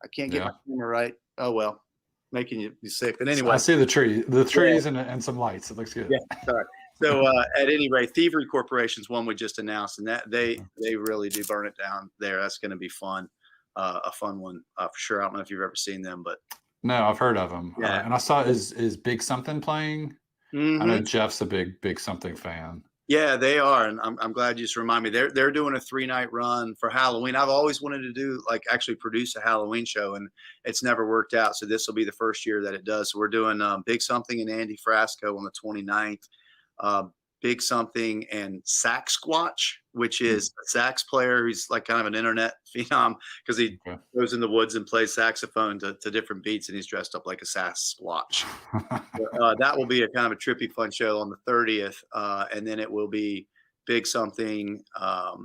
I can't get my camera right. Oh, well, making you sick. But anyway, I see the trees and some lights. It looks good. Yeah, sorry. So at any rate, Thievery Corporation's one we just announced, and that they really do burn it down there. That's going to be fun. A fun one for sure. I don't know if you've ever seen them, but no, I've heard of them. Yeah. And I saw is Big Something playing. I know Jeff's a big Something fan. Yeah, they are, and I'm glad you just reminded me. They're doing a 3-night run for Halloween. I've always wanted to do actually produce a Halloween show, and it's never worked out. So this will be the first year that it does. So we're doing Big Something and Andy Frasco on the 29th. Big Something and Sax Squatch, which is a sax player who's like kind of an internet phenom because he goes in the woods and plays saxophone to different beats, and he's dressed up like a Sasquatch. That will be a kind of a trippy, fun show on the 30th, and then it will be Big Something. I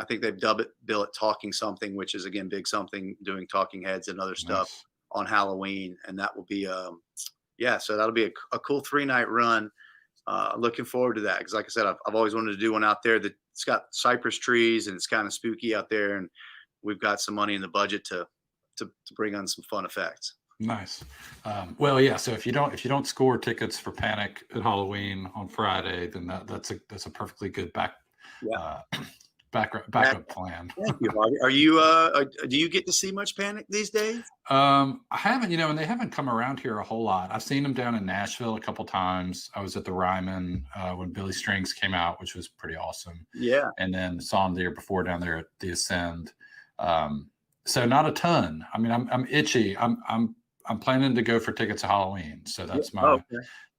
think they've bill it Talking Something, which is again Big Something doing Talking Heads and other stuff on Halloween, and that will be so that'll be a cool 3-night run. Looking forward to that because, like I said, I've always wanted to do one out there that's got cypress trees and it's kind of spooky out there, and we've got some money in the budget to bring on some fun effects. Nice. Well, yeah. So if you don't score tickets for Panic at Halloween on Friday, then that's a perfectly good backup plan. Thank you, Harvey. Are you do you get to see much Panic these days? I haven't, and they haven't come around here a whole lot. I've seen them down in Nashville a couple times. I was at the Ryman when Billy Strings came out, which was pretty awesome. Yeah. And then saw them the year before down there at the Ascend. So not a ton. I mean, I'm itchy. I'm planning to go for tickets to Halloween. So that's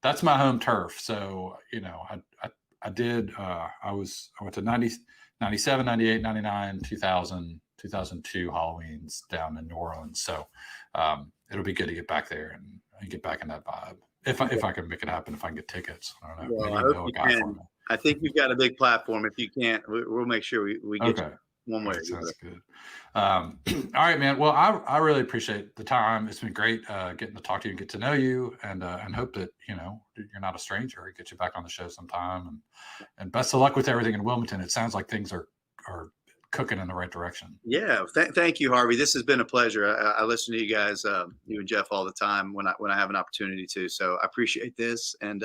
that's my home turf. So, I did, I went to 97, 98, 99, 2000, 2002 Halloweens down in New Orleans. So it'll be good to get back there and get back in that vibe. If I can make it happen, if I can get tickets. I don't know. Well, I hope you can. I think you've got a big platform. If you can't, we'll make sure we get you one way. Sounds good. All right, man. Well, I really appreciate the time. It's been great getting to talk to you and get to know you, and hope that you're not a stranger. Get you back on the show sometime, and best of luck with everything in Wilmington. It sounds like things are cooking in the right direction. Yeah, thank you, Harvey. This has been a pleasure. I listen to you guys, you and Jeff, all the time when I have an opportunity to. So I appreciate this, and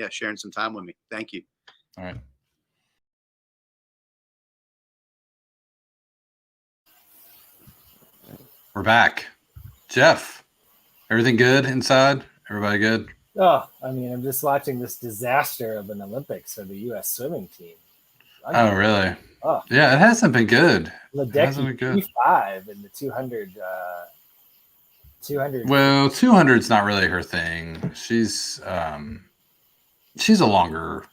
sharing some time with me. Thank you. All right. We're back. Jeff, everything good inside? Everybody good? Oh, I mean, I'm just watching this disaster of an Olympics for the U.S. swimming team. Oh, really? Oh. Yeah, it hasn't been good. Ledecky, 2.5 in the 200. 200. Well, 200 is not really her thing. She's a longer.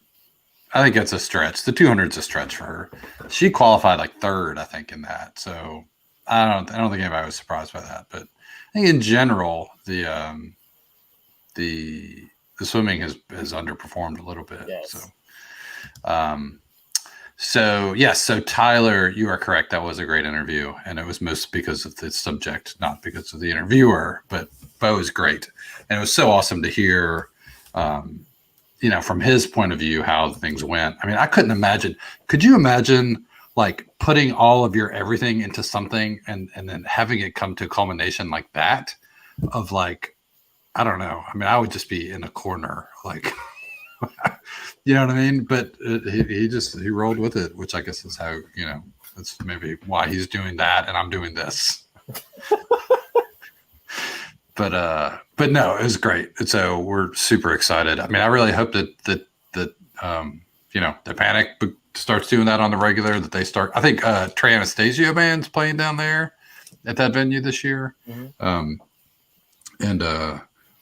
I think it's a stretch. The 200 is a stretch for her. She qualified like third, I think, in that. So I don't think anybody was surprised by that. But I think in general, the the swimming has underperformed a little bit. Yes. So yes, so Tyler, you are correct. That was a great interview, and it was most because of the subject, not because of the interviewer. But Beau is great, and it was so awesome to hear, from his point of view how things went. I mean, I couldn't imagine. Could you imagine like putting all of your everything into something and then having it come to a culmination like that? Of like, I don't know. I mean, I would just be in a corner, like. You know what I mean? But he rolled with it, which I guess is how, that's maybe why he's doing that and I'm doing this. But no, it was great. And so we're super excited. I mean, I really hope that the Panic starts doing that on the regular, that they start. I think Trey Anastasio band's playing down there at that venue this year. Mm-hmm.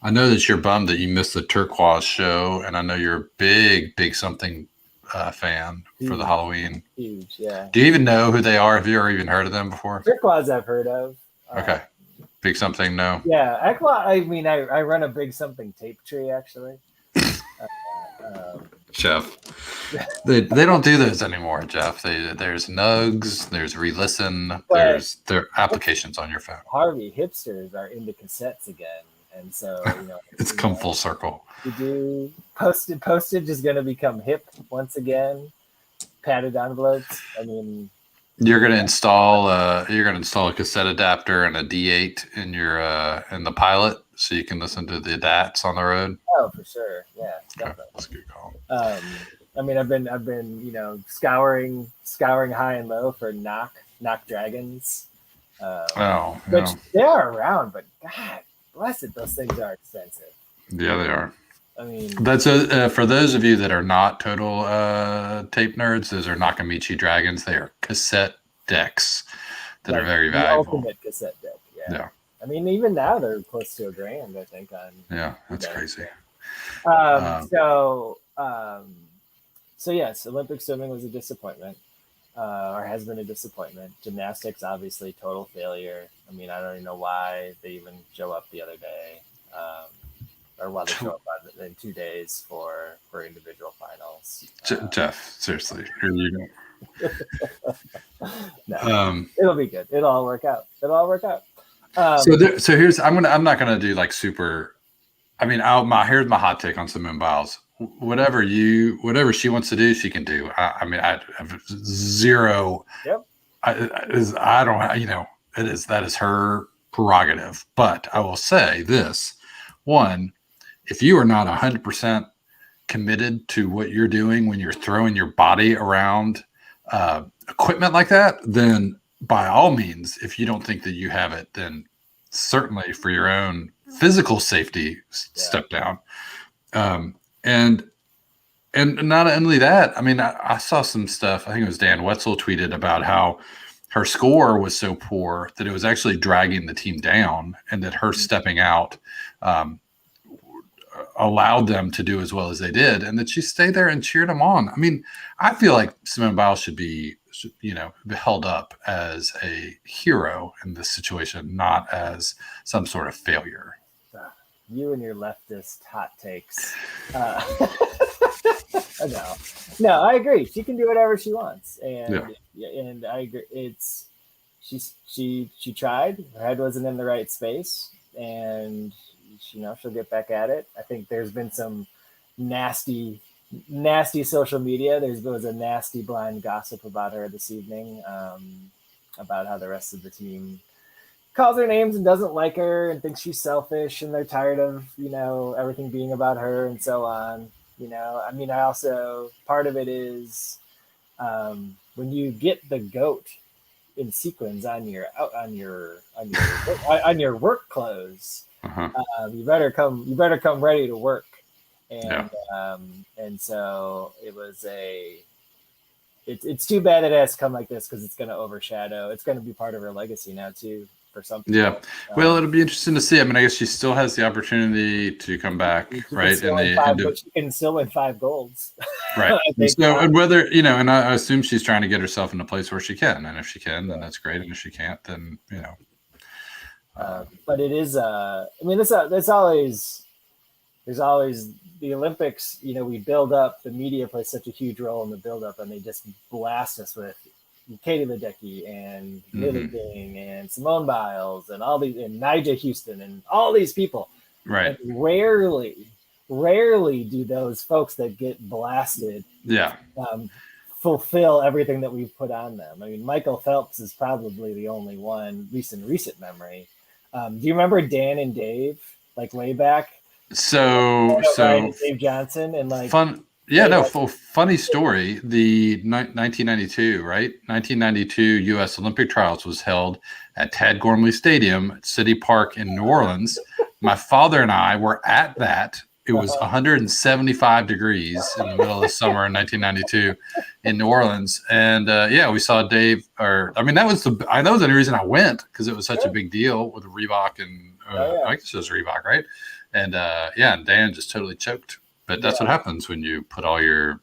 I know that you're bummed that you missed the Turquoise show, and I know you're a big something fan for the Halloween. Huge, yeah. Do you even know who they are? Have you ever even heard of them before? Turquoise I've heard of. Okay. Big something, no? Yeah, I mean, I run a big something tape tree, actually. Jeff. They don't do those anymore, Jeff. There's Nugs, there's Relisten, there are applications on your phone. Harvey, hipsters are into cassettes again. And so, it's come full circle. You do postage is going to become hip once again. Padded envelopes. I mean, you're going to install a cassette adapter and a D8 in the Pilot, so you can listen to the DATs on the road. Oh, for sure. Yeah, definitely. That's a good call. I mean, I've been scouring high and low for knock dragons. Which they are around, but God. Blessed, those things are expensive. Yeah, they are. I mean, that's for those of you that are not total tape nerds. Those are Nakamichi dragons. They are cassette decks that are very valuable. Ultimate cassette deck. Yeah. I mean, even now they're close to $1,000, I think. Yeah, that's crazy. So yes, Olympic swimming was a disappointment, or has been a disappointment. Gymnastics, obviously, total failure. I mean, I don't even know why they even show up the other day, or why they show up in 2 days for individual finals. Jeff, seriously, here you go. No, it'll be good. It'll all work out. So here's I'm not gonna do like super. I mean, here's my hot take on Simone Biles. Whatever she wants to do, she can do. I mean, I have zero. Yep. I don't. That is her prerogative. But I will say this: one, if you are not 100% committed to what you're doing when you're throwing your body around equipment like that, then by all means, if you don't think that you have it, then certainly for your own physical safety, step down. And not only that, I mean, I saw some stuff. I think it was Dan Wetzel tweeted about how her score was so poor that it was actually dragging the team down, and that her stepping out allowed them to do as well as they did, and that she stayed there and cheered them on. I mean, I feel like Simone Biles should be held up as a hero in this situation, not as some sort of failure. You and your leftist hot takes. No, I agree. She can do whatever she wants, and I agree. She tried. Her head wasn't in the right space, and she'll get back at it. I think there's been some nasty social media. There was a nasty blind gossip about her this evening, about how the rest of the team calls her names and doesn't like her and thinks she's selfish, and they're tired of everything being about her and so on. I mean, I also, part of it is when you get the goat in sequins on your work clothes, you better come ready to work. And so it was it's too bad it has to come like this, because it's going to overshadow. It's going to be part of her legacy now too, for something. Yeah. Well, it'll be interesting to see. I mean, I guess she still has the opportunity to come back, right? She can still win 5 golds. Right. So, and whether, and I assume she's trying to get herself in a place where she can. And if she can, then that's great. And if she can't, then, but it is, I mean, that's always, there's always the Olympics, we build up, the media plays such a huge role in the build up, and they just blast us with Katie Ledecky and Lily King and Simone Biles and all these, and Nyjah Houston and all these people. Right. And rarely do those folks that get blasted fulfill everything that we've put on them. I mean, Michael Phelps is probably the only one, at least in recent memory. Do you remember Dan and Dave, like way back? So Dave Johnson and like fun. Yeah, no, funny story. The 1992, right? 1992 U.S. Olympic trials was held at Tad Gormley Stadium at City Park in New Orleans. My father and I were at that. It was 175 degrees in the middle of the summer in 1992 in New Orleans. And we saw Dave, that was the only reason I went, because it was such a big deal with Reebok and I guess it was Reebok, right? And and Dan just totally choked. But that's what happens when you put all your,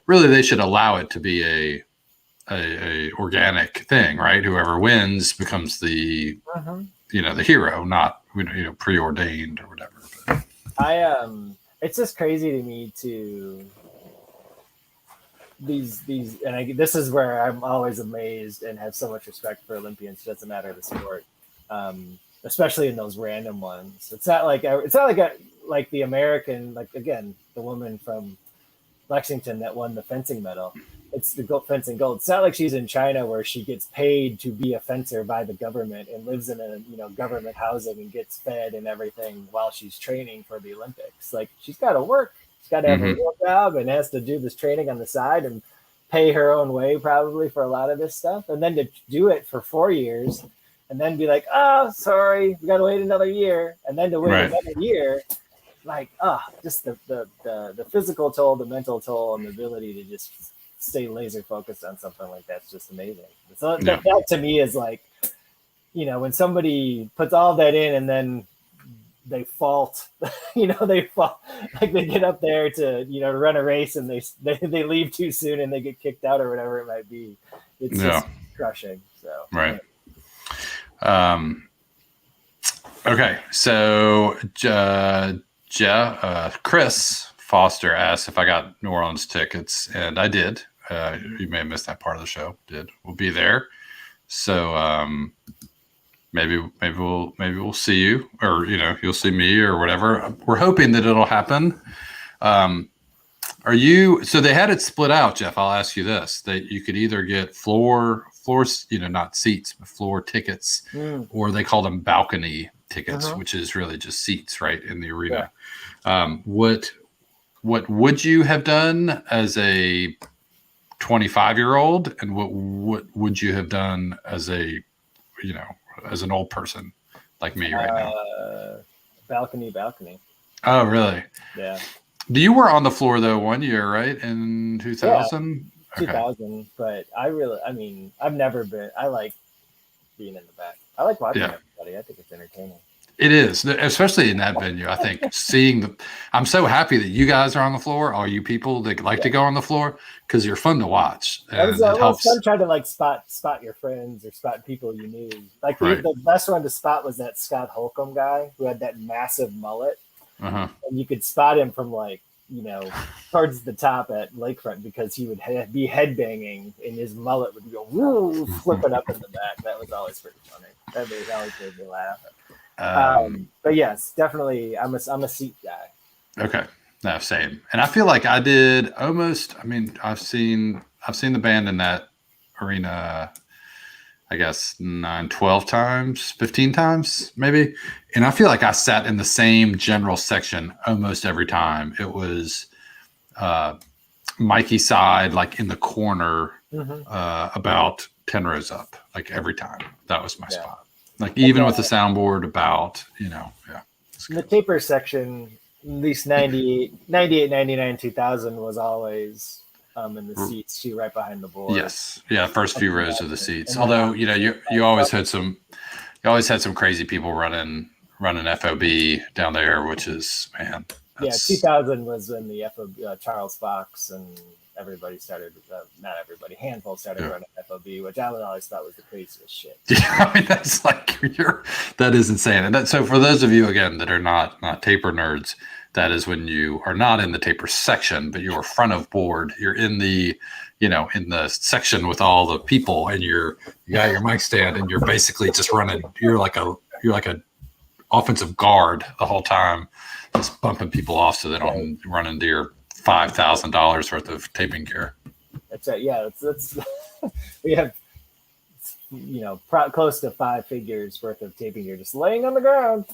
really they should allow it to be a organic thing, right? Whoever wins becomes the, the hero, not, preordained or whatever. But. It's just crazy to me these, and this is where I'm always amazed and have so much respect for Olympians. It doesn't matter the sport, especially in those random ones. It's not like the American, like again, the woman from Lexington that won the fencing medal. It's the fencing gold. It's not like she's in China where she gets paid to be a fencer by the government and lives in a government housing and gets fed and everything while she's training for the Olympics. Like she's got to work. She's got to have a real job and has to do this training on the side and pay her own way probably for a lot of this stuff. And then to do it for 4 years and then be like, oh, sorry, we got to wait another year. And then to wait another year. Like, just the physical toll, the mental toll, and the ability to just stay laser focused on something like that's just amazing. So that to me is like, when somebody puts all that in and then they fault, they fall, like they get up there to, run a race and they leave too soon and they get kicked out or whatever it might be. It's just crushing. So right. Okay, so Chris Foster asked if I got New Orleans tickets, and I did. You may have missed that part of the show. We'll be there. So maybe we'll see you, or you'll see me or whatever. We're hoping that it'll happen. So they had it split out, Jeff. I'll ask you this: that you could either get floors, not seats, but floor tickets, or they call them balcony tickets, which is really just seats right in the arena. What would you have done as a 25-year-old, and what would you have done as a as an old person like me right now? Balcony. Oh, really? Yeah. You were on the floor though 1 year, right? In 2000? Yeah, 2000. But I've never been. I like being in the back. I like watching everybody. I think it's entertaining. It is, especially in that venue. I think I'm so happy that you guys are on the floor, all you people that like to go on the floor, because you're fun to watch. And it was fun trying to like spot your friends or spot people you knew. Like the best one to spot was that Scott Holcomb guy who had that massive mullet. And you could spot him from towards the top at Lakefront because he would be headbanging and his mullet would go woo, flipping up in the back. That was always pretty funny. That always made me laugh. But yes, definitely, I'm a seat guy. Okay, no, same. And I feel like I did almost. I've seen the band in that arena, I guess 12 times, 15 times, maybe. And I feel like I sat in the same general section almost every time. It was Mikey side, like in the corner, about 10 rows up, like every time. That was my spot. Like even with the soundboard about, The taper section, at least 98, 99, 2000 was always in the seats too, right behind the board. Yes. Yeah. First few rows of the seats. Although, you always had some crazy people running FOB down there, which is, man. 2000 was when the FOB, Charles Fox and everybody started, not everybody, handful started running FOB, which I always thought was the craziest shit. Yeah, I mean, that's like that is insane. And so for those of you again that are not taper nerds, that is when you are not in the taper section, but you're front of board. You're in the, in the section with all the people, and you got your mic stand, and you're basically just running. You're like a offensive guard the whole time, just bumping people off so they don't run into your $5,000 worth of taping gear. That's right. Yeah, that's we have close to 5 figures worth of taping gear just laying on the ground.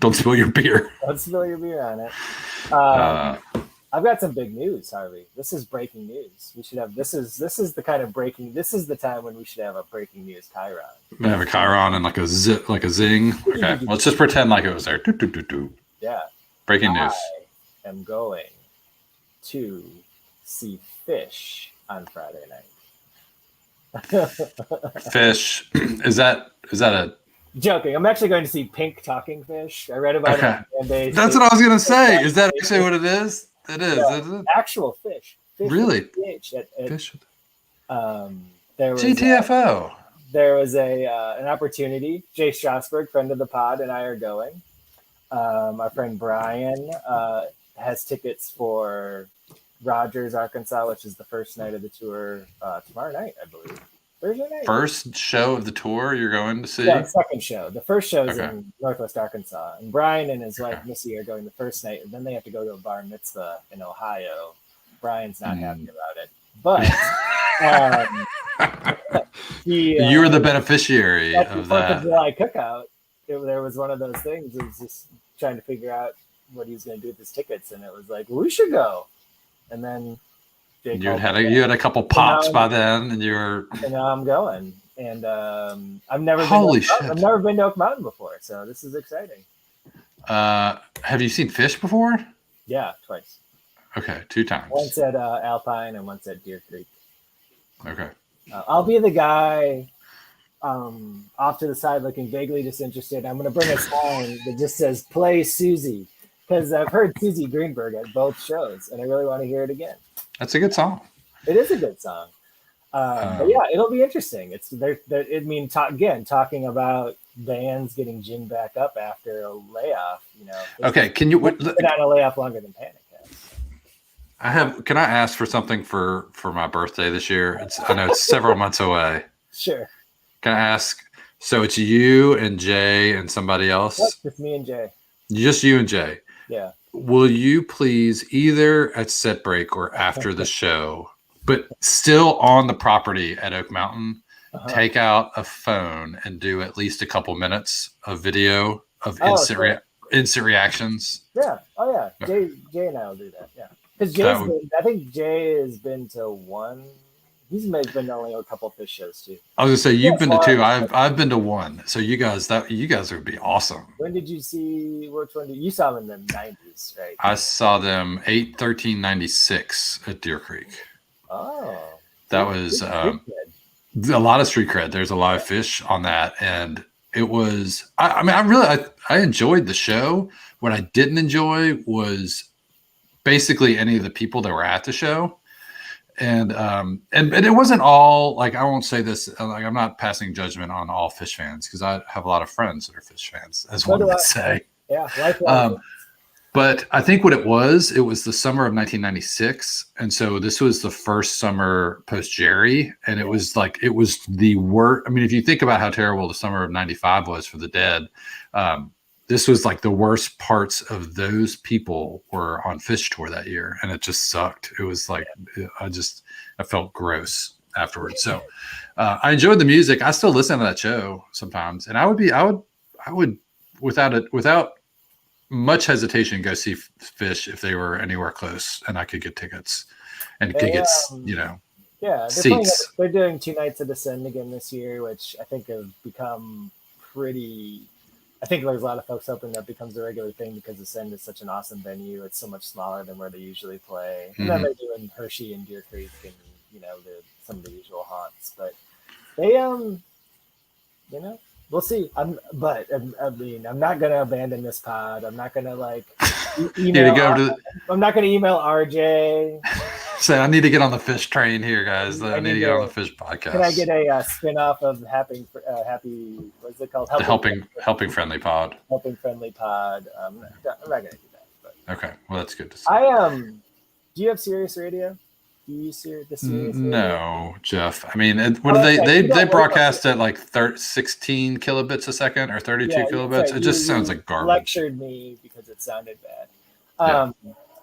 Don't spill your beer. Don't spill your beer on it. I've got some big news, Harvey. This is breaking news. We should have this is the kind of breaking. This is the time when we should have a breaking news Chiron. We have a Chiron and like a zing. Okay, let's just pretend like it was there. Yeah. Breaking news. I am going to see Fish on Friday night. Fish. Is that a joking? I'm actually going to see Pink Talking Fish. I read about it. That's what I was gonna say. Is that actually what it is? It is. Yeah, actual fish. Really? Fish. There was GTFO. There was an opportunity. Jay Strasberg, friend of the pod, and I are going. Our friend Brian has tickets for Rogers, Arkansas, which is the first night of the tour tomorrow night, I believe. Thursday night. First show of the tour you're going to see? Yeah, second show. The first show is in Northwest Arkansas. And Brian and his wife Missy are going the first night, and then they have to go to a bar mitzvah in Ohio. Brian's not happy about it. But you were the beneficiary of that. The July cookout. There was one of those things. It was just trying to figure out what he was going to do with his tickets, and it was like, well, we should go. And then you had a couple pops by then, and you were. And now I'm going, and I've never been to Oak Mountain before, so this is exciting. Have you seen Fish before? Yeah, twice. Okay, 2 times. Once at Alpine and once at Deer Creek. Okay. I'll be the guy off to the side looking vaguely disinterested. I'm going to bring a sign that just says "Play Susie," because I've heard Susie Greenberg at both shows, and I really want to hear it again. That's a good song. It is a good song. But yeah, it'll be interesting. It's talking about bands getting ginned back up after a layoff. Okay, can you been on a layoff longer than Panic has? Can I ask for something for my birthday this year? I know it's several months away. Sure. Can I ask? So it's you and Jay and somebody else? Yep, just me and Jay. Just you and Jay. Yeah. Will you please, either at set break or after the show, but still on the property at Oak Mountain, take out a phone and do at least a couple minutes of video of instant reactions? Yeah. Oh yeah. Jay and I will do that. Yeah. Because I think Jay has been to one. He's been to only a couple Fish shows too. I was gonna say you've been to 2. I've been to 1. So you guys would be awesome. When did you see? Which one did you saw them in the 90s, right? I saw them 8/13/96 at Deer Creek. Oh, that was a lot of street cred. There's a lot of Fish on that, and it was. I enjoyed the show. What I didn't enjoy was basically any of the people that were at the show. And it wasn't all, like, I won't say this, like, I'm not passing judgment on all Fish fans, because I have a lot of friends that are Fish fans, as one would say. Yeah, likewise. But I think what it was the summer of 1996, and so this was the first summer post Jerry, and it was the worst. I mean, if you think about how terrible the summer of 95 was for the Dead, this was like the worst parts of those people were on Fish tour that year, and it just sucked. It was like I felt gross afterwards. So I enjoyed the music. I still listen to that show sometimes, and I would without much hesitation go see Fish if they were anywhere close and I could get tickets and could get seats. They're doing 2 nights of Descend again this year, which I think have become pretty. I think there's a lot of folks hoping that becomes a regular thing because Ascend is such an awesome venue. It's so much smaller than where they usually play. And then they're doing Hershey and Deer Creek and, some of the usual haunts. But they, we'll see. I'm not going to abandon this pod. I'm not going to email. I'm not going to email RJ. So I need to get on the fish train here, guys. I need to get on the fish podcast. Can I get a spin-off of Happy? What's it called? The helping friendly pod. Helping friendly pod. I'm not gonna do that. But. Okay, well that's good to see. Do you have Sirius Radio? Do you use the Sirius Radio? No, Jeff. I mean, what do they broadcast at like 16 kilobits a second or 32 kilobits? It just sounds like garbage. Lectured me because it sounded bad.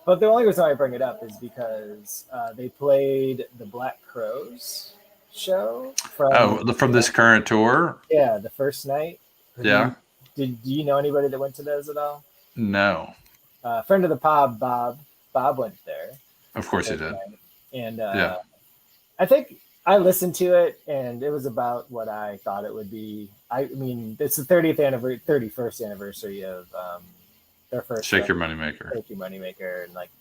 But the only reason I bring it up is because they played the Black Crowes show from this current tour. Yeah, the first night. Yeah. Do you know anybody that went to those at all? No. Friend of the pod, Bob went there. Of course he did. And I think I listened to it, and it was about what I thought it would be. I mean, it's the 31st anniversary of their first Shake Your Moneymaker. Shake Your Moneymaker, and like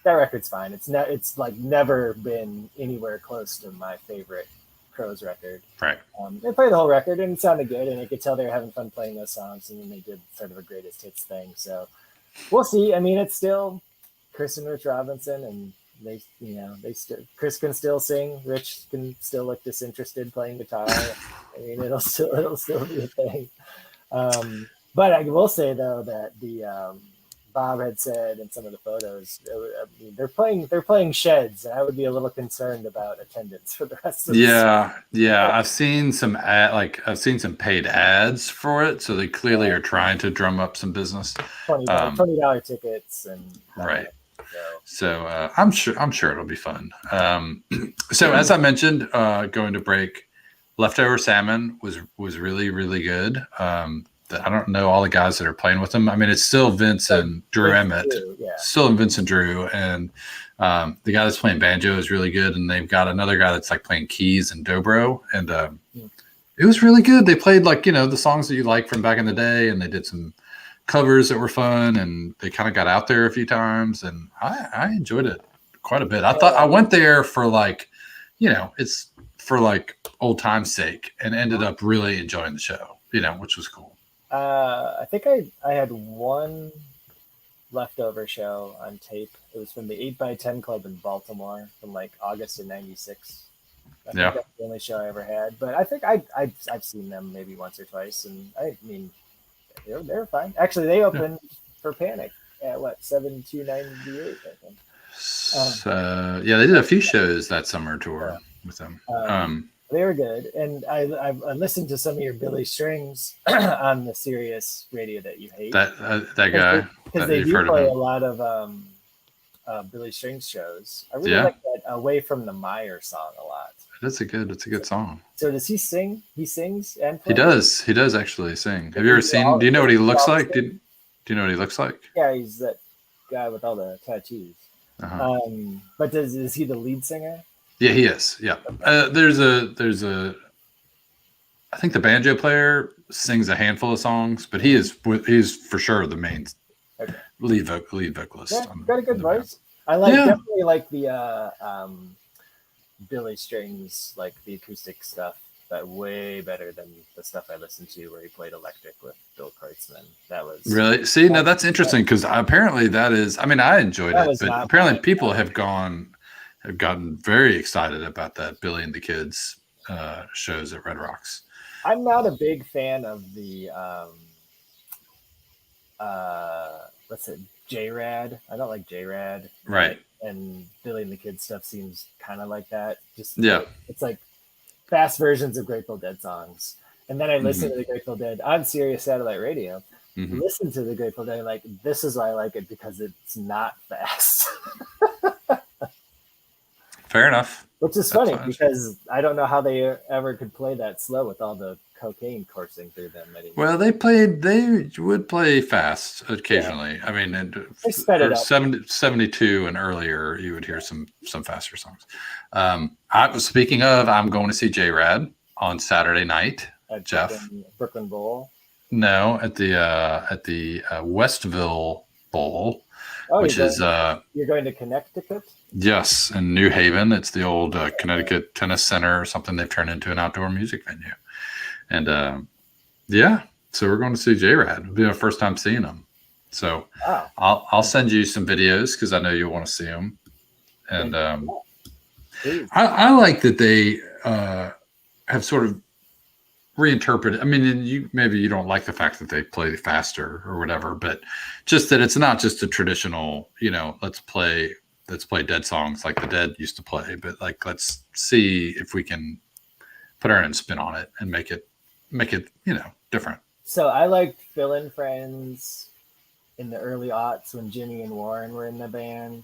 that record's fine. It's like never been anywhere close to my favorite Crowes record. Right. They played the whole record, and it sounded good, and I could tell they were having fun playing those songs, and then they did sort of a greatest hits thing. So we'll see. I mean, it's still Chris and Rich Robinson, and Chris can still sing. Rich can still look disinterested playing guitar. I mean, it'll still be a thing. But I will say though that the Bob had said in some of the photos, I mean, they're playing sheds, and I would be a little concerned about attendance for the rest of the season. I've seen some paid ads for it, so they clearly are trying to drum up some business. $20 tickets and right. So I'm sure it'll be fun. So as I mentioned, going to break, Leftover Salmon was really, really good. I don't know all the guys that are playing with them. I mean, it's still Vince and Drew Emmett. Still in Vince and Drew. And the guy that's playing banjo is really good. And they've got another guy that's like playing keys and dobro. And it was really good. They played the songs that you like from back in the day. And they did some covers that were fun. And they kind of got out there a few times. And I enjoyed it quite a bit. I thought I went there for it's for like old time's sake, and ended up really enjoying the show, which was cool. I think I had one leftover show on tape. It was from the 8x10 Club in Baltimore from like August of '96. I think that's the only show I ever had. But I think I've seen them maybe once or twice, and I mean they're fine. Actually, they opened for Panic at 7/2/98, I think. They did a few shows that summer tour with them. They were good, and I listened to some of your Billy Strings on the Sirius Radio that you hate. That guy, because they do play a lot of Billy Strings shows. I really like that "Away from the Mire" song a lot. It's a good song. So does he sing? He sings and plays? He does actually sing. Have you ever seen? Do you know what he looks like? Do you know what he looks like? Yeah, he's that guy with all the tattoos. But is he the lead singer? Yeah, he is. Yeah. There's a I think the banjo player sings a handful of songs, but he's for sure the main lead vocalist. Yeah, got a good voice. I definitely like the Billy Strings, like the acoustic stuff, but way better than the stuff I listened to where he played electric with Bill Kreutzmann. That was really now that's interesting because apparently that is. I mean, I enjoyed it, but apparently people have gotten very excited about that Billy and the Kids shows at Red Rocks. I'm not a big fan of the J-Rad. I don't like J-Rad. Right. And Billy and the Kids stuff seems kind of like that. It's like fast versions of Grateful Dead songs. And then I listen to the Grateful Dead on Sirius Satellite Radio. Listen to the Grateful Dead, like, this is why I like it, because it's not fast. Fair enough. Which is funny because I don't know how they ever could play that slow with all the cocaine coursing through them anymore. Well, they would play fast occasionally. Yeah. I mean, they sped it up. 72 and earlier, you would hear some faster songs. Speaking of, I'm going to see J-Rad on Saturday night. At Jeff. Brooklyn Bowl. No, at the Westville Bowl. You're going to Connecticut? Yes, in New Haven. It's the old Connecticut Tennis Center or something they've turned into an outdoor music venue. And so we're going to see J-Rad. It'll be our first time seeing them. So I'll send you some videos because I know you'll want to see them. And Please. I like that they have sort of reinterpreted. I mean, and maybe you don't like the fact that they play faster or whatever, but just that it's not just a traditional, let's play Dead songs like the Dead used to play, but like let's see if we can put our own spin on it and make it different. So I liked Phil and Friends in the early aughts when Jimmy and Warren were in the band.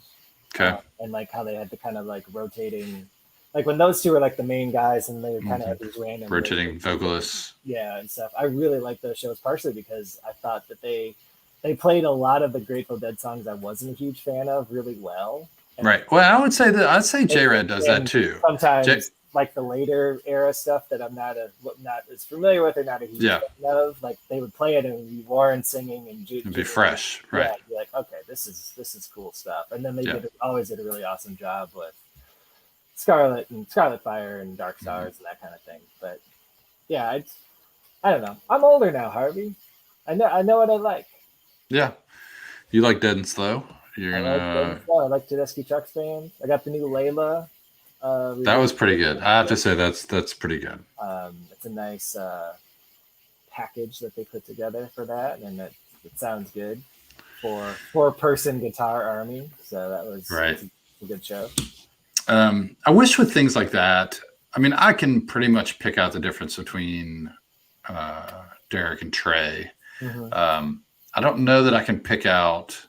Okay. And like how they had the kind of like rotating, like when those two were like the main guys and they would kind of have these random rotating vocalists. Yeah, and stuff. I really liked those shows partially because I thought that they played a lot of the Grateful Dead songs I wasn't a huge fan of really well. And right. Well, I'd say J-Red does that too. Sometimes like the later era stuff that I'm not as familiar with or not a huge fan of, like they would play it and it would be Warren singing and it'd be fresh, right? Yeah, be like, okay, this is cool stuff. And then they always did a really awesome job with Scarlet Fire and Dark Stars and that kind of thing. But yeah, I don't know. I'm older now, Harvey. I know what I like. Yeah, you like Dead and Slow. I like Tedeschi Trucks Band. I got the new Layla. That was pretty good. I have to say that's pretty good. It's a nice package that they put together for that, and it sounds good for 4-person guitar army. So that was a good show. I wish with things like that. I mean, I can pretty much pick out the difference between Derek and Trey. Mm-hmm. I don't know that I can pick out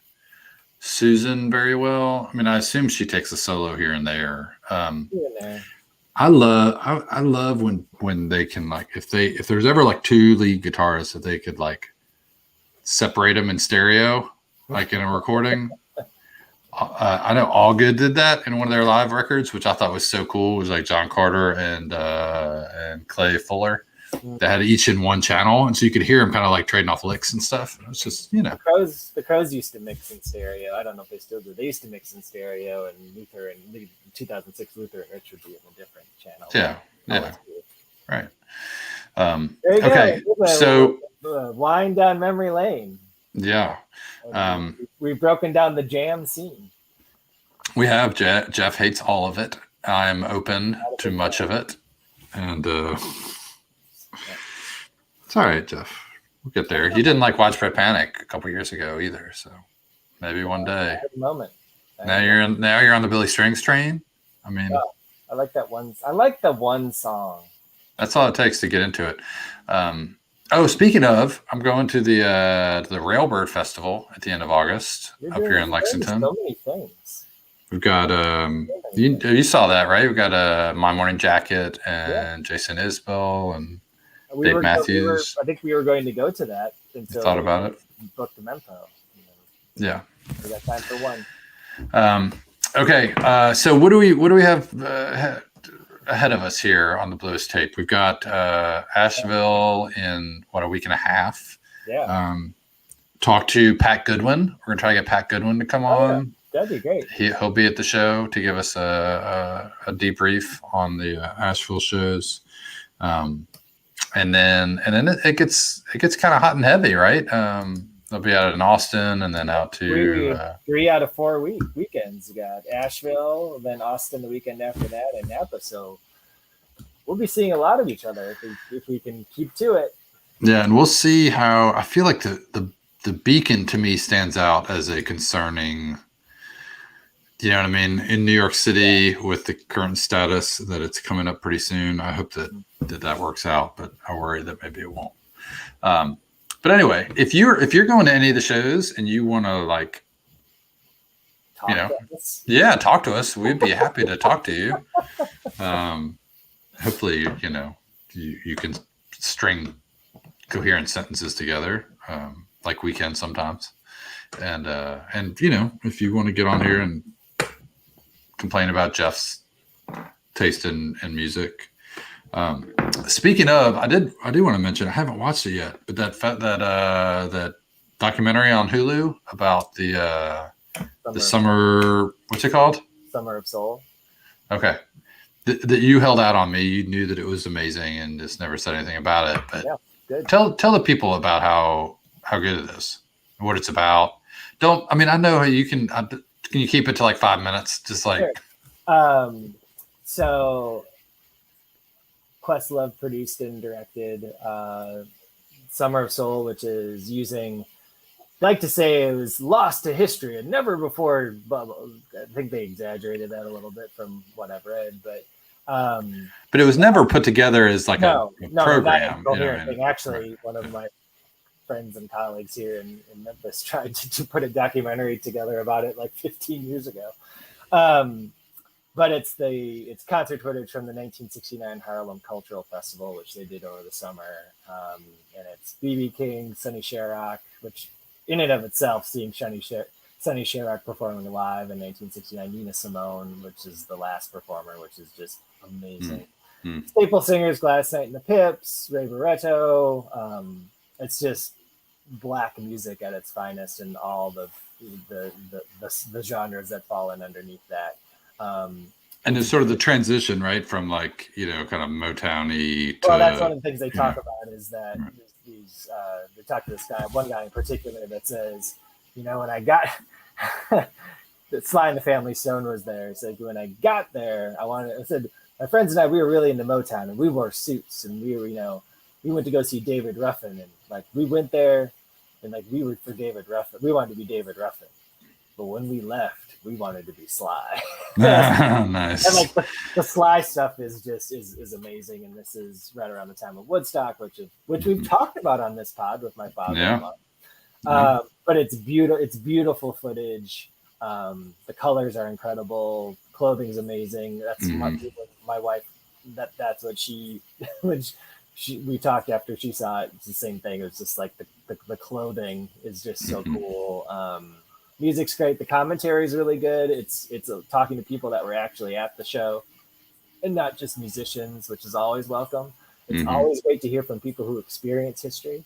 Susan very well. I mean, I assume she takes a solo here and there. I love when they can, like, if there's ever like 2 lead guitarists that they could like separate them in stereo, like in a recording. I know All Good did that in one of their live records, which I thought was so cool. It was like John Carter and Clay Fuller. They had each in one channel, and so you could hear them kind of like trading off licks and stuff. It was just, The Crows used to mix in stereo. I don't know if they still do. They used to mix in stereo, and Luther and 2006 Luther and Rich would be in a different channel. Yeah. Right. There you okay. Go. So wind down memory lane. Yeah. We've broken down the jam scene. We have. Jeff hates all of it. I'm open to much of it, and it's all right, Jeff. We'll get there. You didn't like Widespread Panic a couple years ago either, so maybe one day. Moment. Now you're on the Billy Strings train. I mean, I like that one. I like the one song. That's all it takes to get into it. Speaking of, I'm going to the Railbird Festival at the end of August up here in Lexington. So many things. We've got you saw that, right? We've got My Morning Jacket and Jason Isbell and Dave Matthews. I think we were going to go to that until thought about it. Booked the Mempo. Yeah. We got time for one. Okay. So what do we have ahead of us here on the Bluest Tape? We've got Asheville in a week and a half. Yeah. Talk to Pat Goodwin. We're gonna try to get Pat Goodwin to come on. That'd be great. He'll be at the show to give us a debrief on the Asheville shows. And then it gets kind of hot and heavy, right? They'll be out in Austin and then out to 3 out of 4 weekends. You got Asheville, then Austin the weekend after that, and Napa. So we'll be seeing a lot of each other if we can keep to it. Yeah, and we'll see how. I feel like the Beacon to me stands out as a concerning. You know what I mean? In New York City, with the current status that it's coming up pretty soon, I hope that works out, but I worry that maybe it won't. But anyway, if you're going to any of the shows and you want to talk to us, we'd be happy to talk to you. Hopefully, you can string coherent sentences together, like we can sometimes. And if you want to get on here and complain about Jeff's taste in music. Speaking of, I do want to mention, I haven't watched it yet, but that documentary on Hulu about the summer, what's it called? Summer of Soul. Okay. That you held out on me. You knew that it was amazing and just never said anything about it. But good. Tell the people about how good it is, what it's about. I know you can. Can you keep it to like 5 minutes? Just like So Questlove produced and directed Summer of Soul, which is using, like to say it was lost to history and never before. I think they exaggerated that a little bit from what I've read, but it was never put together as like a program. Not a thing. Actually, one of my friends and colleagues here in Memphis tried to put a documentary together about it like 15 years ago. But it's concert footage from the 1969 Harlem Cultural Festival, which they did over the summer. And it's B.B. King, Sonny Sharrock, which in and of itself, seeing Sonny Sharrock performing live in 1969, Nina Simone, which is the last performer, which is just amazing. Mm-hmm. Staple Singers, Gladys Knight and the Pips, Ray Barretto. It's just black music at its finest, and all the genres that fall in underneath that. And it's sort of the transition, right, from like, kind of Motown-y to... Well, that's one of the things they talk about is that they talk to one guy in particular that says, when I got... Sly and the Family Stone was there. So when I got there, I said, my friends and I, we were really into Motown, and we wore suits, and we were, we went to go see David Ruffin, and like we went there, and like we were for David Ruffin. We wanted to be David Ruffin, but when we left, we wanted to be Sly. Nice. And like the Sly stuff is amazing, and this is right around the time of Woodstock, which we've talked about on this pod with my father-in-law. But it's beautiful footage. The colors are incredible. Clothing's amazing. That's my wife. That's what she we talked after she saw it. It's the same thing. It was just like the clothing is just so cool. Music's great. The commentary is really good. It's talking to people that were actually at the show, and not just musicians, which is always welcome. It's always great to hear from people who experience history,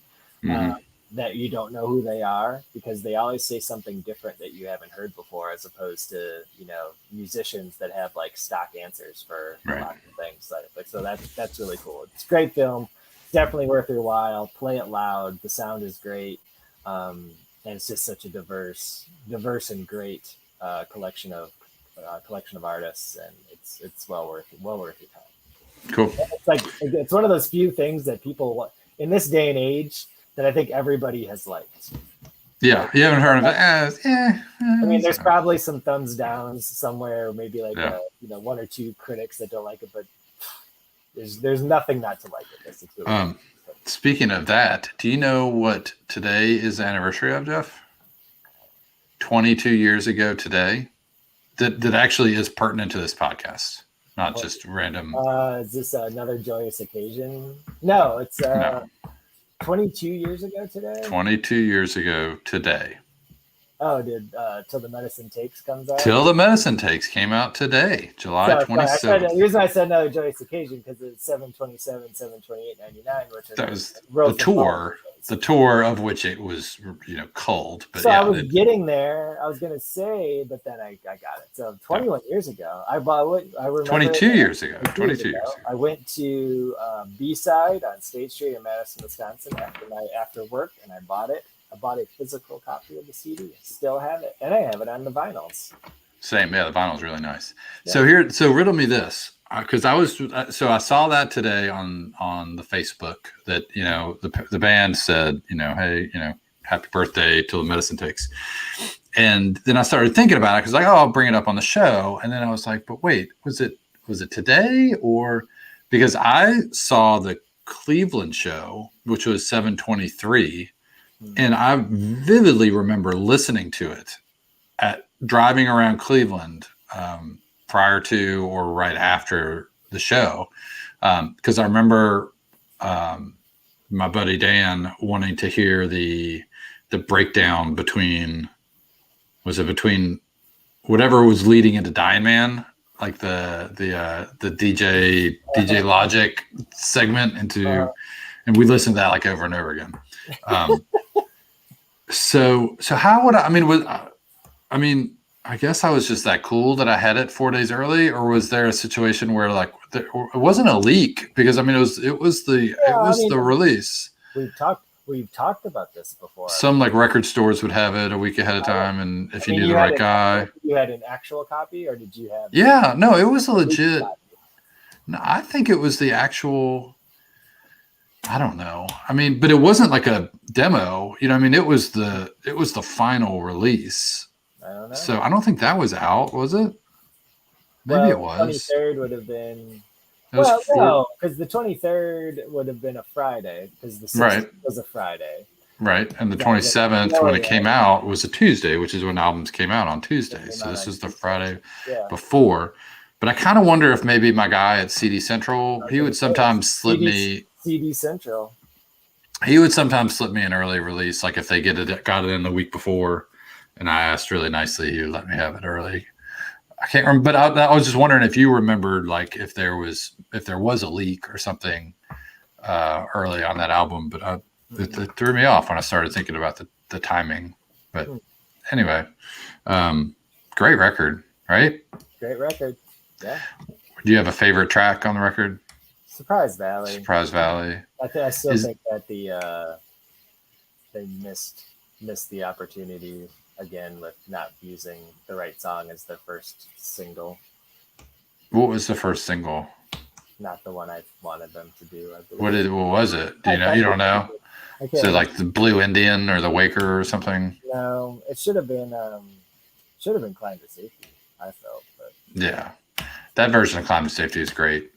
that you don't know who they are, because they always say something different that you haven't heard before, as opposed to musicians that have like stock answers for a lot of things. So that's really cool. It's a great film. Definitely worth your while. Play it loud. The sound is great. And it's just such a diverse and great collection of artists, and it's well worth your time. Cool. It's one of those few things that people in this day and age that I think everybody has liked. Yeah, you haven't heard of it? I mean, there's probably some thumbs downs somewhere, maybe like one or two critics that don't like it, but there's nothing not to like it. It's really speaking of that, do you know what today is the anniversary of, Jeff? 22 years ago today. That actually is pertinent to this podcast, not just random. Is this another joyous occasion? No, it's 22 years ago today. 22 years ago today. Oh, did Till the Medicine Takes comes out? Till the Medicine Takes came out today, July 27th. The reason I said another joyous occasion because it's 7/27, 7/28/99, which that was the tour of which it was, culled. But so I was getting there. I was gonna say, but then I got it. So 21 years ago, I remember 22 years ago. 22 years ago. I went to B-side on State Street in Madison, Wisconsin after work, and I bought it. I bought a physical copy of the CD. Still have it, and I have it on the vinyls. Same, the vinyl's really nice. Yeah. So riddle me this, because I saw that today on the Facebook that the band said hey happy birthday Till the Medicine Takes, and then I started thinking about it because I'll bring it up on the show, and then I was like, but wait, was it today, or because I saw the Cleveland show, which was 7/23. And I vividly remember listening to it driving around Cleveland prior to or right after the show, because I remember my buddy Dan wanting to hear the breakdown between whatever was leading into Dying Man, like the DJ Logic segment and we listened to that like over and over again. So how would I guess I was just that cool that I had it 4 days early, or was there a situation where it wasn't a leak, because it was the release. we've talked about this before. Some like record stores would have it a week ahead of time, and if you knew the right guy. You had an actual copy, or did you have? Yeah, no, it was a legit. No, I think it was the actual. I don't know. I mean, but it wasn't like a demo. You know, I mean, it was the final release. I don't know. So I don't think that was out, was it? Maybe it was. 23rd would have been. Well, no, because the 23rd would have been a Friday, because the 6th was a Friday. Right, and the 27th, when it came out, was a Tuesday, which is when albums came out on Tuesday. So this is the Friday before. But I kind of wonder if maybe my guy at CD Central, he would sometimes slip me. CD Central. He would sometimes slip me an early release, like if they got it in the week before, and I asked really nicely, he would let me have it early. I can't remember, but I was just wondering if you remembered, like if there was a leak or something early on that album. But it threw me off when I started thinking about the timing. But anyway, great record, right? Great record. Yeah. Do you have a favorite track on the record? Surprise Valley. Surprise Valley. I still think that they missed the opportunity again with not using the right song as their first single. What was the first single? Not the one I wanted them to do. What was it? Do you know? You don't know? So like the Blue Indian or the Waker or something? No, it should have been Climb to Safety, I felt. But yeah, that version of Climb to Safety is great.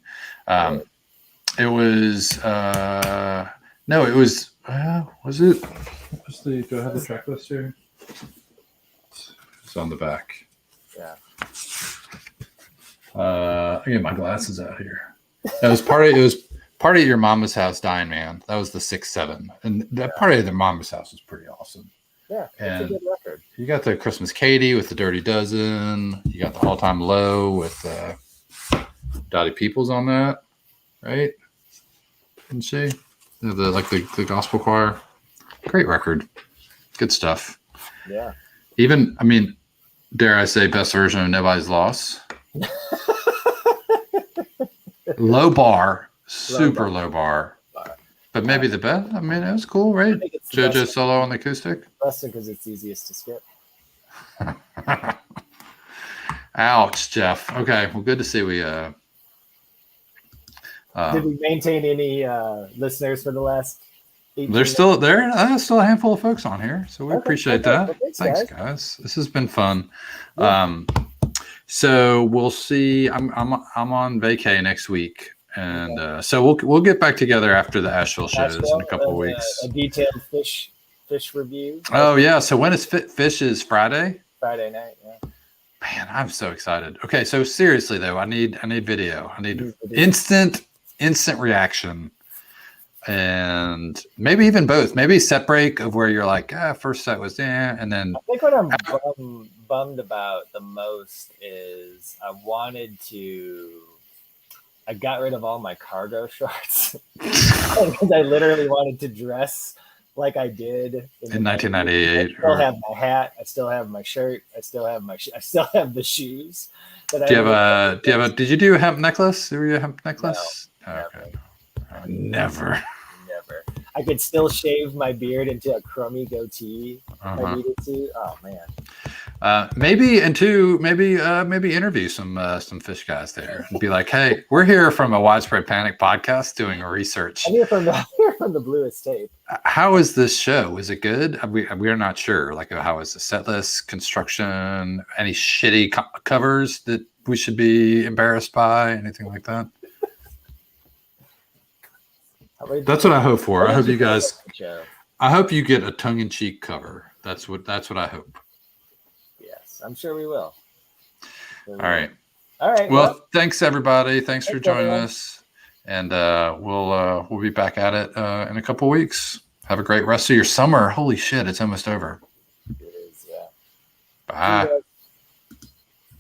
It was no, it was was it? Do I have the track list here? It's on the back. Yeah. I get my glasses out here. It was part of Your Mama's House, Dying Man. That was the 6-7, and that part of the Mama's House was pretty awesome. Yeah, it's a good record. You got the Christmas Katie with the Dirty Dozen. You got the All Time Low with Dottie Peoples on that, right? Didn't she? The gospel choir. Great record. Good stuff. Yeah. Even, I mean, dare I say, best version of Nobody's Loss. Low bar, super low bar. But maybe the best. I mean, it was cool, right? JoJo solo on the acoustic. Best because it's easiest to skip. Ouch, Jeff. Okay, well, good to see we. Did we maintain any listeners for the last? There's still a handful of folks on here, so we appreciate that. Well, thanks, guys. This has been fun. Yeah. So we'll see. I'm on vacay next week, and so we'll get back together after the Asheville shows in a couple of weeks. A detailed fish review. Oh yeah. So when is Fish is Friday? Friday night. Yeah. Man, I'm so excited. Okay, so seriously though, I need video. I need instant reaction. And maybe even both. Maybe set break of where you're like, first set was there, and then. I think what I'm bummed about the most is I got rid of all my cargo shorts because I literally wanted to dress like I did in 1998. I still have my hat. I still have my shirt. I still have the shoes. Did you do a hemp necklace? Were you a hemp necklace? No, okay. Never. I could still shave my beard into a crummy goatee if I needed to. Oh man. Maybe interview some fish guys there and be like, hey, we're here from a Widespread Panic podcast doing research. I'm here from the Bluest Tape. How is this show? Is it good? We are not sure. Like, how is the set list, construction, any shitty covers that we should be embarrassed by, anything like that? That's what I hope for. I hope you guys. I hope you get a tongue-in-cheek cover. That's what I hope. Yes, I'm sure we will. All right. Well, thanks everybody. Thanks for joining us, and we'll be back at it in a couple weeks. Have a great rest of your summer. Holy shit, it's almost over. It is. Yeah. Bye.